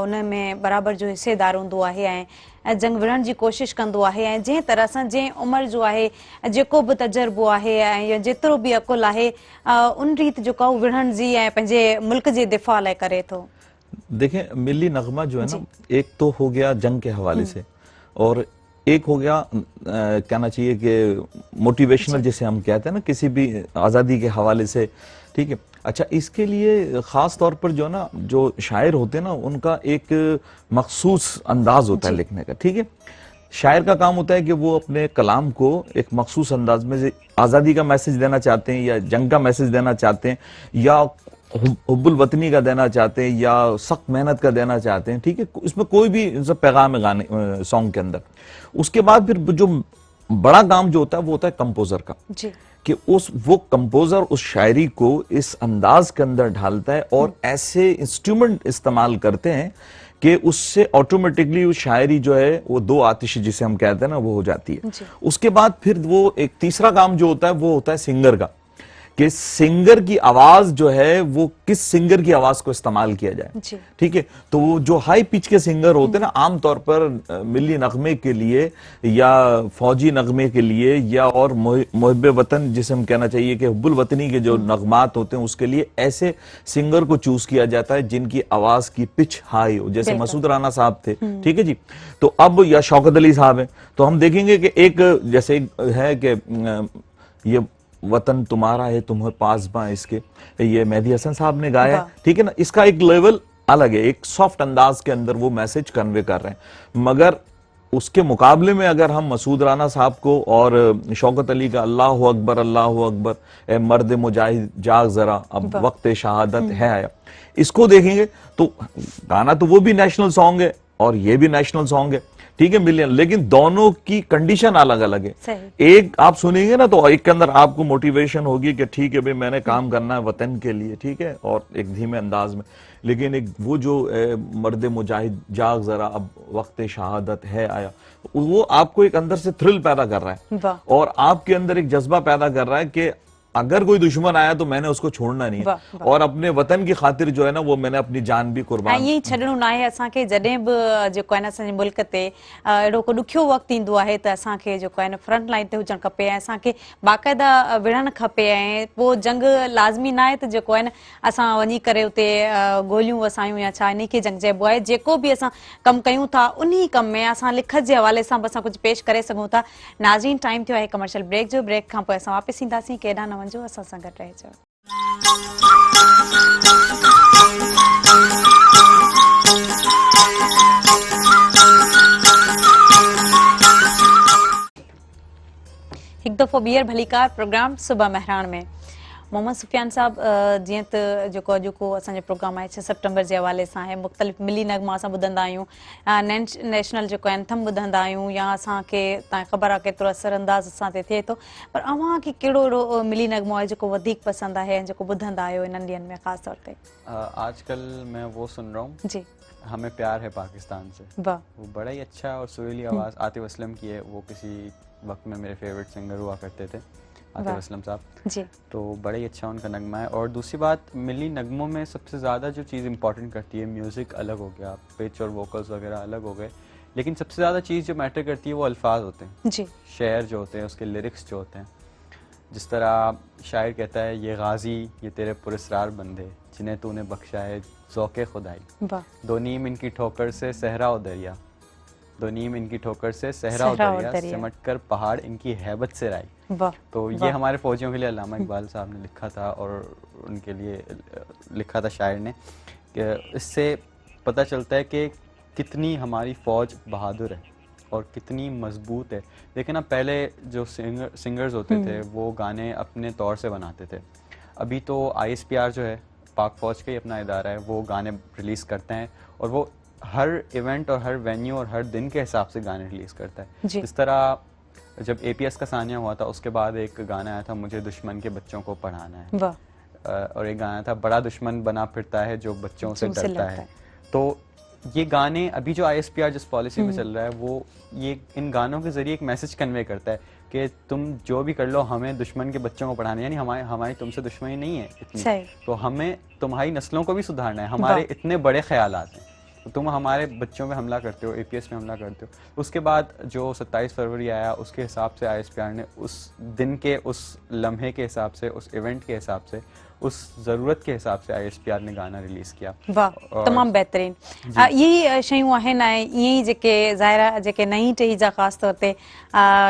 उन में बराबरि जो हिसेदार हूंदो आहे ऐं जंग विढ़ण जी कोशिशि कंदो आहे। ऐं जंहिं तरह सां जंहिं उमिरि जो आहे, जेको बि तजुर्बो आहे ऐं जेतिरो बि अकुल आहे, उन रीत जेको आहे विढ़ण जी ऐं पंहिंजे मुल्क जे दिफ़ा लाइ करे थो। देखें, मिली नगमा जो है ना, एक तो हो गया जंग के हवाले से, और एक हो गया कहना चाहिए कि मोटिवेशनल जिसे हम कहते हैं ना, किसी भी आज़ादी के हवाले से। ठीक है, अच्छा, इसके लिए ख़ास तौर पर जो ना जो शायर होते हैं ना, उनका एक मखसूस अंदाज होता है लिखने का। ठीक है, शायर का काम होता है कि वो अपने कलाम को एक मखसूस अंदाज में से आज़ादी का मैसेज देना चाहते हैं, या जंग का मैसेज देना चाहते हैं, या हुब्बुल वतनी का देना चाहते हैं, या सख्त मेहनत का देना चाहते हैं। ठीक है, इसमें कोई भी पैगाम है गाने सॉन्ग के अंदर। उसके बाद फिर जो बड़ा काम जो होता है वो होता है कंपोजर का, कि वो कंपोजर उस शायरी को इस अंदाज के अंदर ढालता है और ऐसे इंस्ट्रूमेंट इस्तेमाल करते हैं कि उससे ऑटोमेटिकली वो शायरी जो है वो दो आतिश जिसे हम कहते हैं ना वो हो जाती है। उसके बाद फिर वो एक तीसरा काम जो होता है वो होता है सिंगर का, कि सिंगर की आवाज जो है वो किस सिंगर की आवाज को इस्तेमाल किया जाए। ठीक है, तो वो जो हाई पिच के सिंगर होते हैं ना, आमतौर पर मिली नगमे के लिए या फौजी नगमे के लिए या और मुहिब्बे वतन जिसे हम कहना चाहिए कि हुब्बुल वतनी के जो नगमात होते हैं उसके लिए ऐसे सिंगर को चूज किया जाता है जिनकी आवाज की पिच हाई हो, जैसे मसूद राना साहब थे। ठीक है जी, तो अब या शौकत अली साहब है, तो हम देखेंगे कि एक जैसे है कि ये वतन तुम्हारा है तुम्हें पासबां इसके, ये मेहदी हसन साहब ने गाया है। ठीक है ना, इसका एक लेवल अलग है, एक सॉफ्ट अंदाज के अंदर वो मैसेज कन्वे कर रहे हैं। मगर उसके मुकाबले में अगर हम मसूद राना साहब को और शौकत अली का अल्लाह अकबर ए मर्द मुजाहिद जाग जरा अब वक्त शहादत है आया, इसको देखेंगे तो गाना तो वो भी नेशनल सॉन्ग है और ये भी नेशनल सॉन्ग है। ठीक है, मिलियन, लेकिन दोनों की कंडीशन अलग अलग है। एक आप सुनेंगे ना तो एक के अंदर आपको मोटिवेशन होगी कि ठीक है भाई मैंने काम करना है वतन के लिए, ठीक है, और एक धीमे अंदाज में। लेकिन एक वो जो मर्द मुजाहिद जाग जरा अब वक्त शहादत है आया, वो आपको एक अंदर से थ्रिल पैदा कर रहा है और आपके अंदर एक जज्बा पैदा कर रहा है कि अगर कोई दुश्मन आया तो मैंने उसको छोड़ना नहीं है, और अपने वतन की खातिर जो है ना वो मैंने अपनी जान भी कुर्बान। ये छॾणो न आहे असांखे, जॾहिं बि जेको आहे न असांजे मुल्क ते अहिड़ो को ॾुखियो वक़्तु ईंदो आहे त असांखे जेको आहे न फ्रंट लाइन ते हुजणु खपे ऐं असांखे बाक़ाइदा विढ़णु खपे। ऐं पोइ जंग लाज़मी न आहे त जेको आहे न असां वञी करे उते गोलियूं वसायूं या छा, इन खे जंग चइबो आहे। जेको बि असां कमु कयूं था उन कम में असां लिखत जे हवाले सां बि असां कुझु पेश करे सघूं था। नाज़रीन, टाइम थियो आहे कमर्शियल ब्रेक जो। ब्रेक खां पोइ असां वापसि ईंदासीं, केॾांहुं न वञो, असां सां गॾु रहिजो। एक दफ़ो ॿीहर भलीकार प्रोग्राम सुबह मेहरान में। मोहम्मद सुफियान साहब, जीअं त जेको अॼोको असांजो प्रोग्राम आहे 6 सितंबर जे हवाले सां आहे, मुख़्तलिफ़ मिली नगमा असां ॿुधंदा आहियूं, नेशनल जेको एंथम ॿुधंदा आहियूं, या असांखे तव्हांखे ख़बर आहे केतिरो असरअंदाज़ असां ते थिए थो, पर अव्हांखे कहिड़ो अहिड़ो मिली नगमो आहे जेको वधीक पसंदि आहे ऐं जेको ॿुधंदा आहियो इन्हनि ॾींहंनि में ख़ासि तौर ते? आजकल मैं वो सुन रहा हूँ जी, हमें प्यार है पाकिस्तान से। वाह, वो बड़ा ही अच्छा और सुरीली आवाज़ आतिफ असलम की है। वो किसी वक्त में मेरे फेवरेट सिंगर हुआ करते थे, आतिफ असलम साहब जी, तो बड़ा ही अच्छा उनका नगमा है। और दूसरी बात, मिली नगमों में सबसे ज़्यादा जो चीज़ इंपॉर्टेंट करती है, म्यूज़िक अलग हो गया, पिच और वोकल्स वगैरह अलग हो गए, लेकिन सबसे ज़्यादा चीज़ जो मैटर करती है वो अल्फाज होते हैं जी, शेर जो होते हैं, उसके लिरिक्स जो होते हैं। जिस तरह शायर कहता है, ये गाजी ये तेरे पुरस्रार बंदे जिन्हें तूने बख्शा है ज़ौक़े खुदाई, दो नीम इनकी ठोकर से सहरा और दरिया, दो नीम इनकी ठोकर से सहरा और दरिया, सिमट कर पहाड़ इनकी हैबत से राई। तो ये हमारे फौजियों के लिए अल्लामा इकबाल साहब ने लिखा था, और उनके लिए लिखा था शायर ने। कि इससे पता चलता है कि कितनी हमारी फ़ौज बहादुर है और कितनी मजबूत है। लेकिन अब पहले जो सिंगर्स होते थे वो गाने अपने तौर से बनाते थे। अभी तो ISPR जो है, पाक फ़ौज का ही अपना इदारा है, वो गाने रिलीज़ करते हैं, और वो हर इवेंट और हर वेन्यू और हर दिन के हिसाब से गाने रिलीज़ करता है। जिस तरह जब APS का सानिया हुआ था, उसके बाद एक गाना आया था, मुझे दुश्मन के बच्चों को पढ़ाना है, और एक गाना था, बड़ा दुश्मन बना फिरता है जो बच्चों से डरता है। तो ये गाने अभी जो ISPR जिस पॉलिसी में चल रहा है, वो ये इन गानों के ज़रिए एक मैसेज कन्वे करता है कि तुम जो भी कर लो, हमें दुश्मन के बच्चों को पढ़ाना है, यानी हमारी तुमसे दुश्मनी नहीं है इतनी, तो हमें तुम्हारी नस्लों को भी सुधारना है। हमारे इतने बड़े ख्यालात हैं, तो तुम हमारे बच्चों पे हमला करते हो, APS पे हमला करते हो। उसके बाद जो 27 फरवरी आया, उसके हिसाब से ISPR ने उस दिन के, उस लम्हे के हिसाब से, उस इवेंट के हिसाब से, उस ज़रूरत के हिसाब से ISPR ने गाना रिलीज़ किया। वाह, तमामु बहितरीन। यही शयूं आहिनि। ऐं ईअं ई जेके ज़ाहिरा जेके नई टही जा ख़ासि तौर ते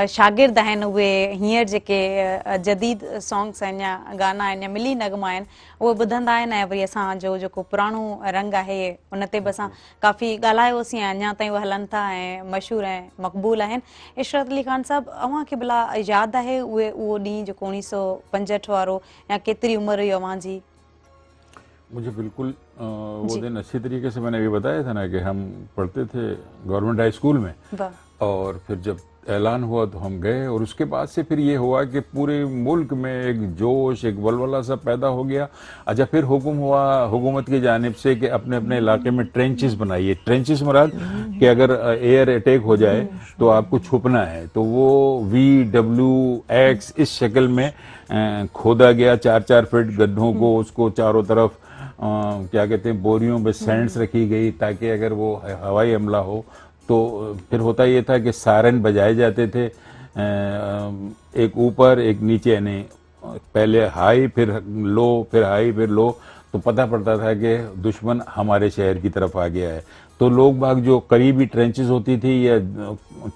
शागिर्द आहिनि, उहे हींअर जेके जदीद सॉन्ग्स आहिनि या गाना आहिनि या मिली नगमा आहिनि, उहे ॿुधंदा आहिनि, ऐं वरी असांजो जेको पुराणो रंग आहे उन ते बि असां काफ़ी ॻाल्हायोसीं ऐं अञा ताईं उहे हलनि था ऐं मशहूरु ऐं मक़बूल आहिनि। इशरत अली ख़ान साहब, अव्हांखे भला यादि आहे उहो ॾींहुं जेको 1965 वारो, या केतिरी उमिरि हुई अव्हां जी? मुझे बिल्कुल वो दिन अच्छी तरीके से, मैंने अभी बताया था ना कि हम पढ़ते थे गवर्नमेंट हाई स्कूल में, और फिर जब ऐलान हुआ तो हम गए, और उसके बाद से फिर ये हुआ कि पूरे मुल्क में एक जोश, एक वलवला सा पैदा हो गया। अच्छा, फिर हुक्म हुआ हुकूमत की जानिब से कि अपने अपने इलाके में ट्रेंचेस बनाइए। ट्रेंचेस मुराद कि अगर एयर अटैक हो जाए तो आपको छुपना है, तो वो VWX इस शक्ल में खोदा गया, 4-4 फीट गड्ढों को, उसको चारों तरफ क्या कहते हैं, बोरियों में सैंड्स रखी गई, ताकि अगर वो हवाई हमला हो तो फिर होता ये था कि सायरन बजाए जाते थे, एक ऊपर एक नीचे, यानी पहले हाई फिर लो, फिर हाई फिर लो, तो पता पड़ता था कि दुश्मन हमारे शहर की तरफ आ गया है। तो लोग बाग जो करीबी ट्रेंचेस होती थी या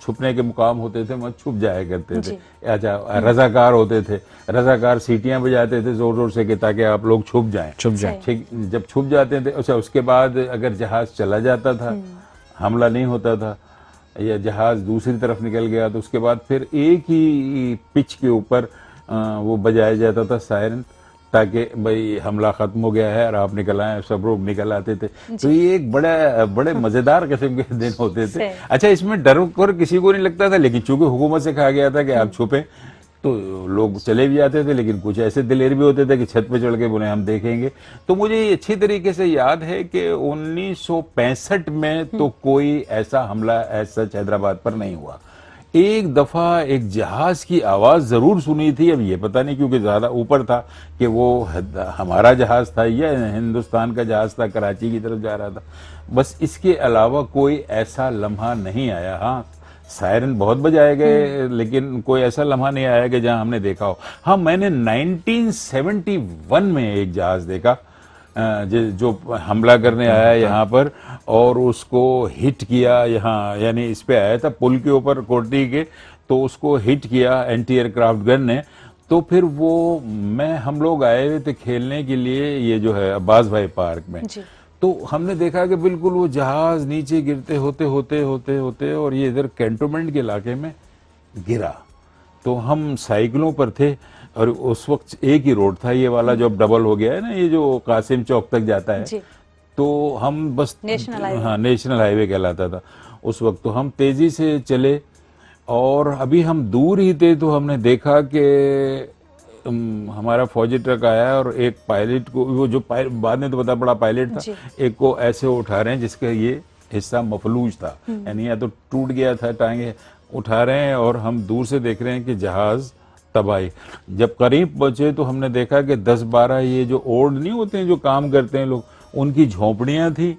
छुपने के मुकाम होते थे, वहाँ छुप जाया करते थे। अच्छा, रजाकार होते थे, रजाकार सीटियां बजाते थे जोर जोर से कि ताकि आप लोग छुप जाएं। ठीक, जब छुप जाते थे, अच्छा, उसके बाद अगर जहाज चला जाता था, हमला नहीं होता था, या जहाज दूसरी तरफ निकल गया, तो उसके बाद फिर एक ही पिच के ऊपर वो बजाया जाता था सायरन, ताकि भाई हमला खत्म हो गया है और आप निकल आए। सब लोग निकल आते थे। तो ये एक बड़े मजेदार किस्म के दिन होते थे। अच्छा, इसमें डर कर किसी को नहीं लगता था, लेकिन चूंकि हुकूमत से कहा गया था कि आप छुपे, तो लोग चले भी जाते थे। लेकिन कुछ ऐसे दिलेर भी होते थे कि छत पे चढ़ के बोले हम देखेंगे। तो मुझे ये अच्छी तरीके से याद है कि 1965 में तो कोई ऐसा हमला ऐसा हैदराबाद पर नहीं हुआ। एक दफा एक जहाज की आवाज जरूर सुनी थी, अब ये पता नहीं क्योंकि ज्यादा ऊपर था कि वो हमारा जहाज था या हिंदुस्तान का जहाज था, कराची की तरफ जा रहा था। बस इसके अलावा कोई ऐसा लम्हा नहीं आया। हाँ, सायरन बहुत बजाए गए, लेकिन कोई ऐसा लम्हा नहीं आया कि जहां हमने देखा हो। हाँ, मैंने 1971 में एक जहाज देखा जो हमला करने आया यहाँ पर और उसको हिट किया यहाँ, यानी इस पे आया था पुल के ऊपर कोटी के, तो उसको हिट किया एंटी एयरक्राफ्ट गन ने। तो फिर वो हम लोग आए हुए थे खेलने के लिए, ये जो है अब्बास भाई पार्क में, तो हमने देखा कि बिल्कुल वो जहाज नीचे गिरते होते और ये इधर कैंटोनमेंट के इलाके में गिरा। तो हम साइकिलों पर थे और उस वक्त एक ही रोड था, ये वाला जो अब डबल हो गया है ना, ये जो कासिम चौक तक जाता है, तो हम बस नेशनल हाईवे कहलाता था उस वक्त। तो हम तेजी से चले और अभी हम दूर ही थे तो हमने देखा कि हमारा फौजी ट्रक आया और एक पायलट को, वो जो बाद में तो पता पड़ा पायलट था, एक को ऐसे उठा रहे हैं जिसका ये हिस्सा मफलूज था, यानी या तो टूट गया था, टांगे उठा रहे हैं और हम दूर से देख रहे हैं कि जहाज तबाही। जब करीब पहुंचे तो हमने देखा कि 10-12 ये जो ओड नहीं होते हैं जो काम करते हैं लोग, उनकी झोपड़ियां थी,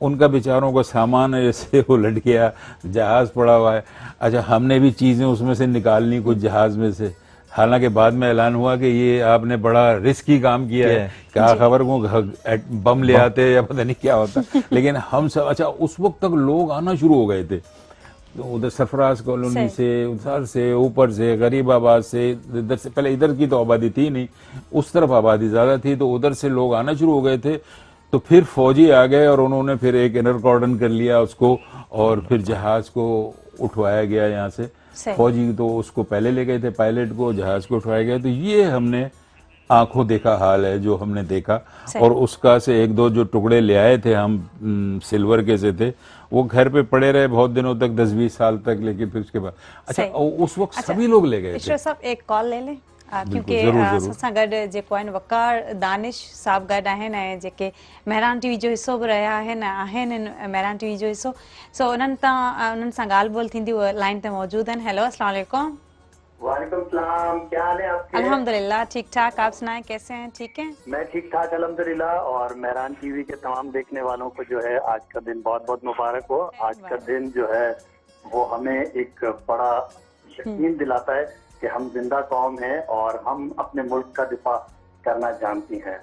उनका बेचारों का सामान ऐसे उलट गया, जहाज पड़ा हुआ है। अच्छा, हमने भी चीजें उसमें से निकालनी कुछ जहाज में से, हालांकि बाद में ऐलान हुआ कि ये आपने बड़ा रिस्की काम किया है, क्या खबर को बम ले आते या पता नहीं क्या होता। लेकिन हम सब, अच्छा उस वक्त तक लोग आना शुरू हो गए थे, तो उधर सरफराज कॉलोनी से, उधर से, ऊपर से, गरीबाबाद से, इधर से, पहले इधर की तो आबादी थी नहीं, उस तरफ आबादी ज्यादा थी, तो उधर से लोग आना शुरू हो गए थे। तो फिर फौजी आ गए और उन्होंने फिर एक इनर कॉर्डन कर लिया उसको और फिर जहाज को उठवाया गया यहाँ से। फौजी तो उसको पहले ले गए थे, पायलट को, जहाज को उठवाया गया। तो ये हमने आंखों देखा हाल है जो हमने देखा। और उसका से 1-2 जो टुकड़े ले आए थे हम सिल्वर के से थे, वो घर पे पड़े रहे बहुत दिनों तक, 10-20 साल तक, लेकिन फिर उसके बाद अच्छा उस वक्त सभी लोग ले गए थे। साहब एक कॉल ले लें, क्योंकि असां गॾु जेको आहिनि वकार दानिश साहब गॾु आहिनि ऐं जेके मेहरान टीवी जो हिसो बि रहिया आहिनि मेहरान टीवी जो हिसो, सो उन्हनि सां ॻाल्हि ॿोल थींदी, उहे लाइन ते मौजूद आहिनि। हेलो, अस्सलाम वालेकुम। वालेकुम सलाम, क्या हाल है आपके? अल्हम्दुलिल्लाह ठीक ठाक, आप सुनाएं कैसे हैं? ठीक हैं? मैं ठीक ठाक अल्हम्दुलिल्लाह। और मेहरान टीवी के तमाम देखने वालों को जो है आज का दिन बहुत बहुत मुबारक हो। आज का दिन जो है वो हमें एक बड़ा यकीन दिलाता है कि हम जिंदा कौम हैं और हम अपने मुल्क का दिफा करना जानती हैं।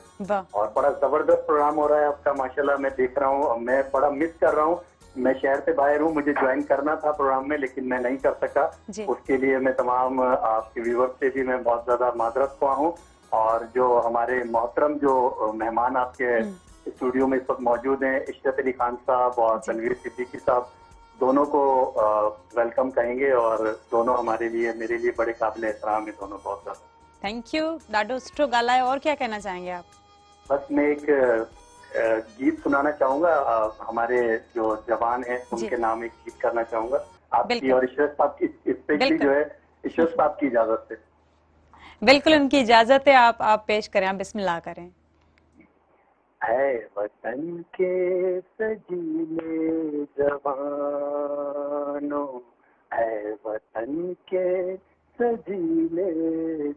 और बड़ा जबरदस्त प्रोग्राम हो रहा है आपका, माशाल्लाह। मैं देख रहा हूँ, मैं बड़ा मिस कर रहा हूँ। मैं शहर से बाहर हूँ, मुझे ज्वाइन करना था प्रोग्राम में, लेकिन मैं नहीं कर सका। उसके लिए मैं तमाम आपके व्यूअर्स से भी मैं बहुत ज्यादा माजरत हुआ हूँ। और जो हमारे मोहतरम जो मेहमान आपके स्टूडियो में इस वक्त मौजूद हैं, इशरत अली खान साहब और तनवीर सिद्दीकी साहब, दोनों को वेलकम कहेंगे और दोनों हमारे लिए, मेरे लिए बड़े काबिल एहतराम है दोनों, बहुत ज्यादा। थैंक यू, ॾाढो सुठो ॻाल्हायो। और क्या कहना चाहेंगे आप? बस मैं एक गीत सुनाना चाहूंगा, हमारे जो जवान हैं उनके नाम एक गीत करना चाहूंगा आपकी और इशरत साहब की, स्पेशली जो है इशरत साहब की इजाजत से। बिल्कुल, उनकी इजाजत है, आप पेश करें, आप बिस्मिल्लाह करें। है वतन के सजीले जवानों, है वतन के सजीले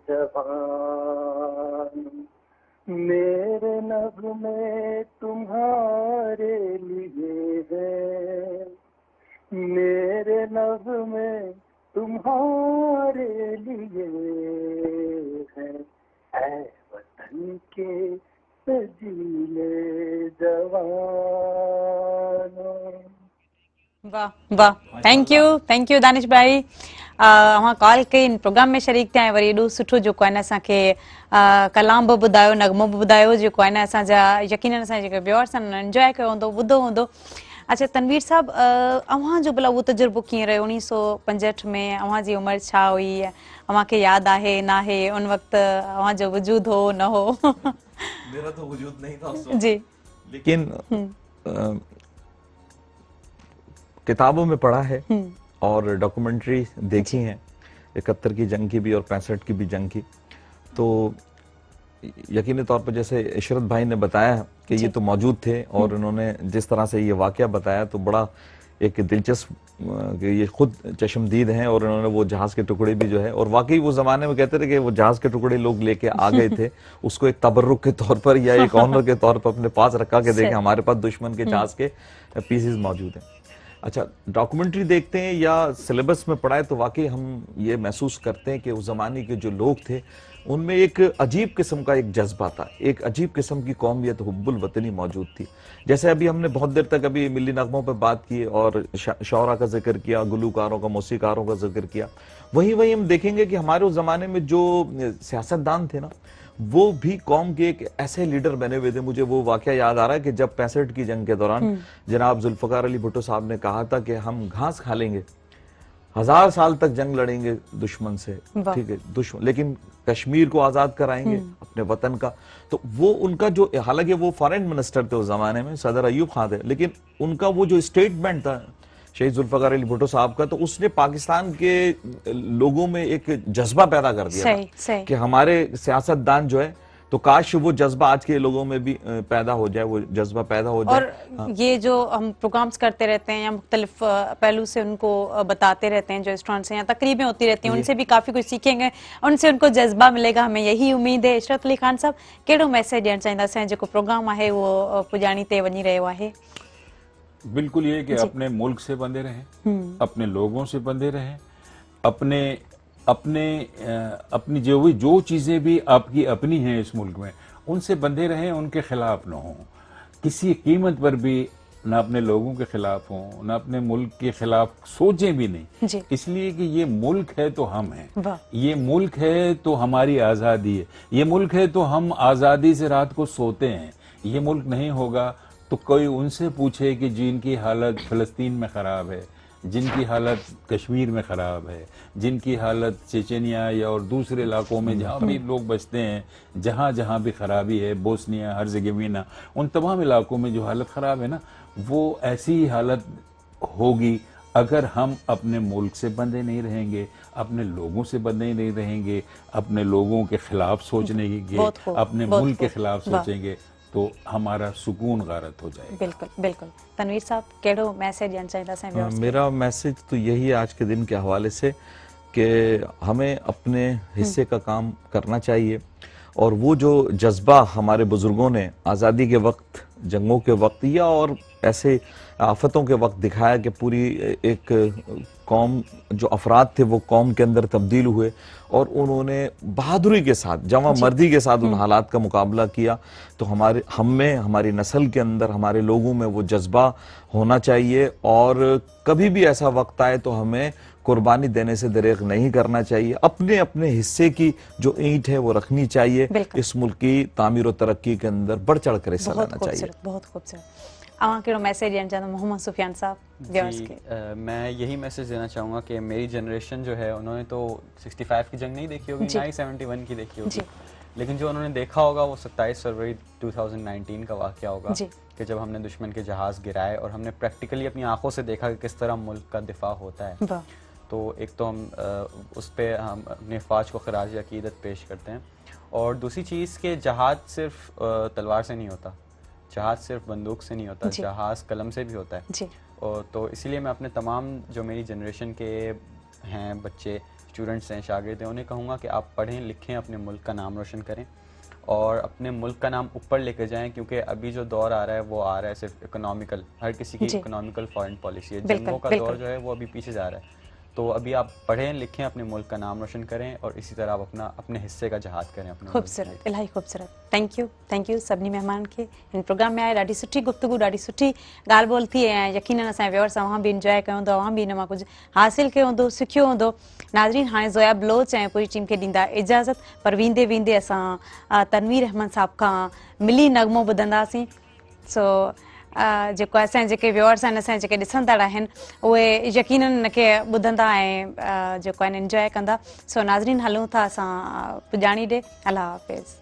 जवानों, मेरे नग़्मे तुम्हारे लिए है, मेरे नग़्मे तुम्हारे लिए है, ऐ वतन के सजीले जवानों। वाह वाह, थैंक यू दानिश भाई। अवां कॉल कई, प्रोग्राम में शरीक थिया ऐं वरी एॾो सुठो जेको आहे न असांखे कलाम बि ॿुधायो, नग़मो बि ॿुधायो, जेको आहे न असांजा यकीनन असांजा जेके व्यूअर्स आहिनि एंजॉय कयो हूंदो, ॿुधो हूंदो। अच्छा तनवीर साहब, अव्हां जो भला उहो तजुर्बो कीअं रहियो 1965 में? अव्हां जी उमिरि छा हुई? अव्हां खे यादि आहे न आहे उन वक़्तु अव्हां जो वजूद हो न हो? मेरा तो वजूद नहीं था उस वक्त, जी, लेकिन किताबों में पढ़ा है और डॉक्यूमेंट्री देखी है, 71 की जंग की भी और 65 की भी जंग की। तो यकीनी तौर पर जैसे इशरत भाई ने बताया कि ये तो मौजूद थे और उन्होंने जिस तरह से ये वाकया बताया तो बड़ा एक दिलचस्प कि ये खुद चश्मदीद हैं और उन्होंने वो जहाज के टुकड़े भी जो है, और वाकई वो जमाने में कहते थे कि वो जहाज के टुकड़े लोग लेके आ गए थे उसको एक तबर्रुक के तौर पर या एक ऑनर के तौर पर अपने पास रखा के देखे हमारे पास दुश्मन के जहाज के पीसेस मौजूद हैं। अच्छा, डॉक्यूमेंट्री देखते हैं या सिलेबस में पढ़ाए तो वाकई हम ये महसूस करते हैं कि उस जमाने के जो लोग थे उनमें एक अजीब किस्म का एक जज्बा था, एक अजीब किस्म की कौमियत, हुब्बुल वतनी मौजूद थी। जैसे अभी हमने बहुत देर तक अभी मिली नगमों पर बात की और शौरा का जिक्र किया, गुलूकारों का, मौसीकारों का जिक्र किया, वही हम देखेंगे कि हमारे उस जमाने में जो सियासतदान थे ना, वो भी कौम के एक ऐसे लीडर बने हुए थे। मुझे वो वाकया याद आ रहा है कि जब 65 की जंग के दौरान जनाब जुल्फकार अली भुट्टो साहब ने कहा था कि हम घास खा लेंगे, 1000 साल तक जंग लड़ेंगे दुश्मन से, ठीक है, दुश्मन, लेकिन कश्मीर को आजाद कराएंगे अपने वतन का। तो वो उनका जो, हालांकि वो फॉरेन मिनिस्टर थे उस जमाने में, सदर अयूब खान थे, लेकिन उनका वो जो स्टेटमेंट था शहीद जुल्फकार अली भुट्टो साहब का, तो उसने पाकिस्तान के लोगों में एक जज्बा पैदा कर दिया था कि हमारे सियासतदान जो है, तो काश वो जज्बा आज के लोगों में भी पैदा हो जाए, वो जज्बा पैदा हो जाए। और ये जो हम प्रोग्राम्स करते रहते हैं या मुख्तलिफ पहलू से उनको बताते रहते हैं, जो रेस्टोरेंट से या तकरीबें होती रहती हैं, उनसे भी काफ़ी कुछ सीखेंगे, उनसे उनको जज्बा मिलेगा, हमें यही उम्मीद है। इशरत अली खान साहब, कहिड़ो मैसेज ॾियणु चाहींदासीं जो प्रोग्राम है वो पुॼाणी ते वञी रहियो आहे? बिल्कुल ये कि अपने मुल्क से बंधे रहें, अपने लोगों से बंधे रहें, अपनी जो चीजें भी आपकी अपनी हैं इस मुल्क में, उनसे बंधे रहें, उनके खिलाफ न हों, किसी कीमत पर भी न अपने लोगों के खिलाफ हों, न अपने मुल्क के खिलाफ सोचें भी नहीं, इसलिए कि ये मुल्क है तो हम हैं, ये मुल्क है तो हमारी आज़ादी है, ये मुल्क है तो हम आज़ादी से रात को सोते हैं। ये मुल्क नहीं होगा तो कोई उनसे पूछे कि जिनकी हालत फ़लस्तीन में ख़राब है, जिनकी हालत कश्मीर में ख़राब है, जिनकी हालत चेचेनिया या और दूसरे इलाकों में जहाँ भी लोग बसते हैं, जहाँ जहाँ भी ख़राबी है, बोस्निया, हर्ज़ेगोविना, उन तमाम इलाकों में जो हालत ख़राब है ना, वो ऐसी ही हालत होगी अगर हम अपने मुल्क से बंधे नहीं रहेंगे, अपने लोगों से बंधे नहीं रहेंगे, अपने लोगों के खिलाफ सोचने की, अपने मुल्क के खिलाफ सोचेंगे तो हमारा सुकून गारत हो जाएगा। बिल्कुल बिल्कुल। तनवीर साहब, केड़ो मैसेज ॾियणु चाहींदा? मेरा मैसेज तो यही है आज के दिन के हवाले से कि हमें अपने हिस्से का काम करना चाहिए, और वो जो जज्बा हमारे बुजुर्गों ने आज़ादी के वक्त, जंगों के वक्त या और ऐसे आफतों के वक्त दिखाया कि पूरी एक कौम, जो अफराद थे वो कौम के अंदर तब्दील हुए और उन्होंने बहादुरी के साथ, जवां मर्दी के साथ उन हालात का मुकाबला किया। तो हमारी नस्ल के अंदर, हमारे लोगों में वो जज्बा होना चाहिए, और कभी भी ऐसा वक्त आए तो हमें कुर्बानी देने से दरेग नहीं करना चाहिए। अपने अपने हिस्से की जो ईंट है वो रखनी चाहिए। इस मुल्क की तामीर और तरक्की के अंदर बढ़ चढ़ कर हिस्सा लेना चाहिए। बहुत खूबसूरत। मैसेज देना चाहता मोहम्मद सुफियान साहब? मैं यही मैसेज देना चाहूँगा कि मेरी जनरेशन जो है, उन्होंने तो 65 की जंग नहीं देखी होगी, ना ही 71 की देखी होगी, लेकिन जो उन्होंने देखा होगा वो 27 फरवरी 2019 का वाक़या होगा कि जब हमने दुश्मन के जहाज़ गिराए और हमने प्रैक्टिकली अपनी आंखों से देखा कि किस तरह मुल्क का दिफा होता है। तो एक तो हम उस पर हम अपने फ़ौज को खराज अकीदत पेश करते हैं, और दूसरी चीज़ के जहाज़ सिर्फ तलवार से नहीं होता, जहाज़ सिर्फ बंदूक से नहीं होता, जहाज़ कलम से भी होता है। और तो इसीलिए मैं अपने तमाम जो मेरी जनरेशन के हैं बच्चे, स्टूडेंट्स हैं, शागिर्द हैं, उन्हें कहूँगा कि आप पढ़ें लिखें, अपने मुल्क का नाम रोशन करें और अपने मुल्क का नाम ऊपर लेकर जाएं, क्योंकि अभी जो दौर आ रहा है वो आ रहा है सिर्फ इकोनॉमिकल, हर किसी की इकोनॉमिकल फॉरेन पॉलिसी है। जंगों का दौर जो है वो अभी पीछे जा रहा है। तो अभी आप पढ़ें लिखें, अपने मुल्क का नाम रोशन करें और इसी तरह आप अपने हिस्से का जहाद करें। अपने खूबसूरत, इलाही खूबसूरत। थैंक यू सभिनी मेहमान के इन प्रोग्राम में आए। ॾाढी सुठी गुफ्तगू, ॾाढी सुठी ॻाल्हि ॿोल थी, ऐं यकीनन असांजे व्यूअर्स तव्हां बि इंजॉय कयो हूंदो, तव्हां बि इन मां कुझु हासिल कयो हूंदो, सिखियो हूंदो। नाज़रीन, हाणे ज़ोया बलोच ऐं पूरी टीम खे ॾींदा इजाज़त, पर वेंदे वेंदे असां तनवीर अहमद साहब खां मिली नगमो ॿुधंदासीं। सो जेको असांजे जेके व्यूअर्स आहिनि, असांजे जेके ॾिसंदड़ आहिनि, उहे यकीनन हिनखे ॿुधंदा ऐं जेको आहिनि इंजॉय कंदा। सो नाज़रीन, हलूं था असां पुॼाणी ॾे। अल्लाह हाफ़िज़।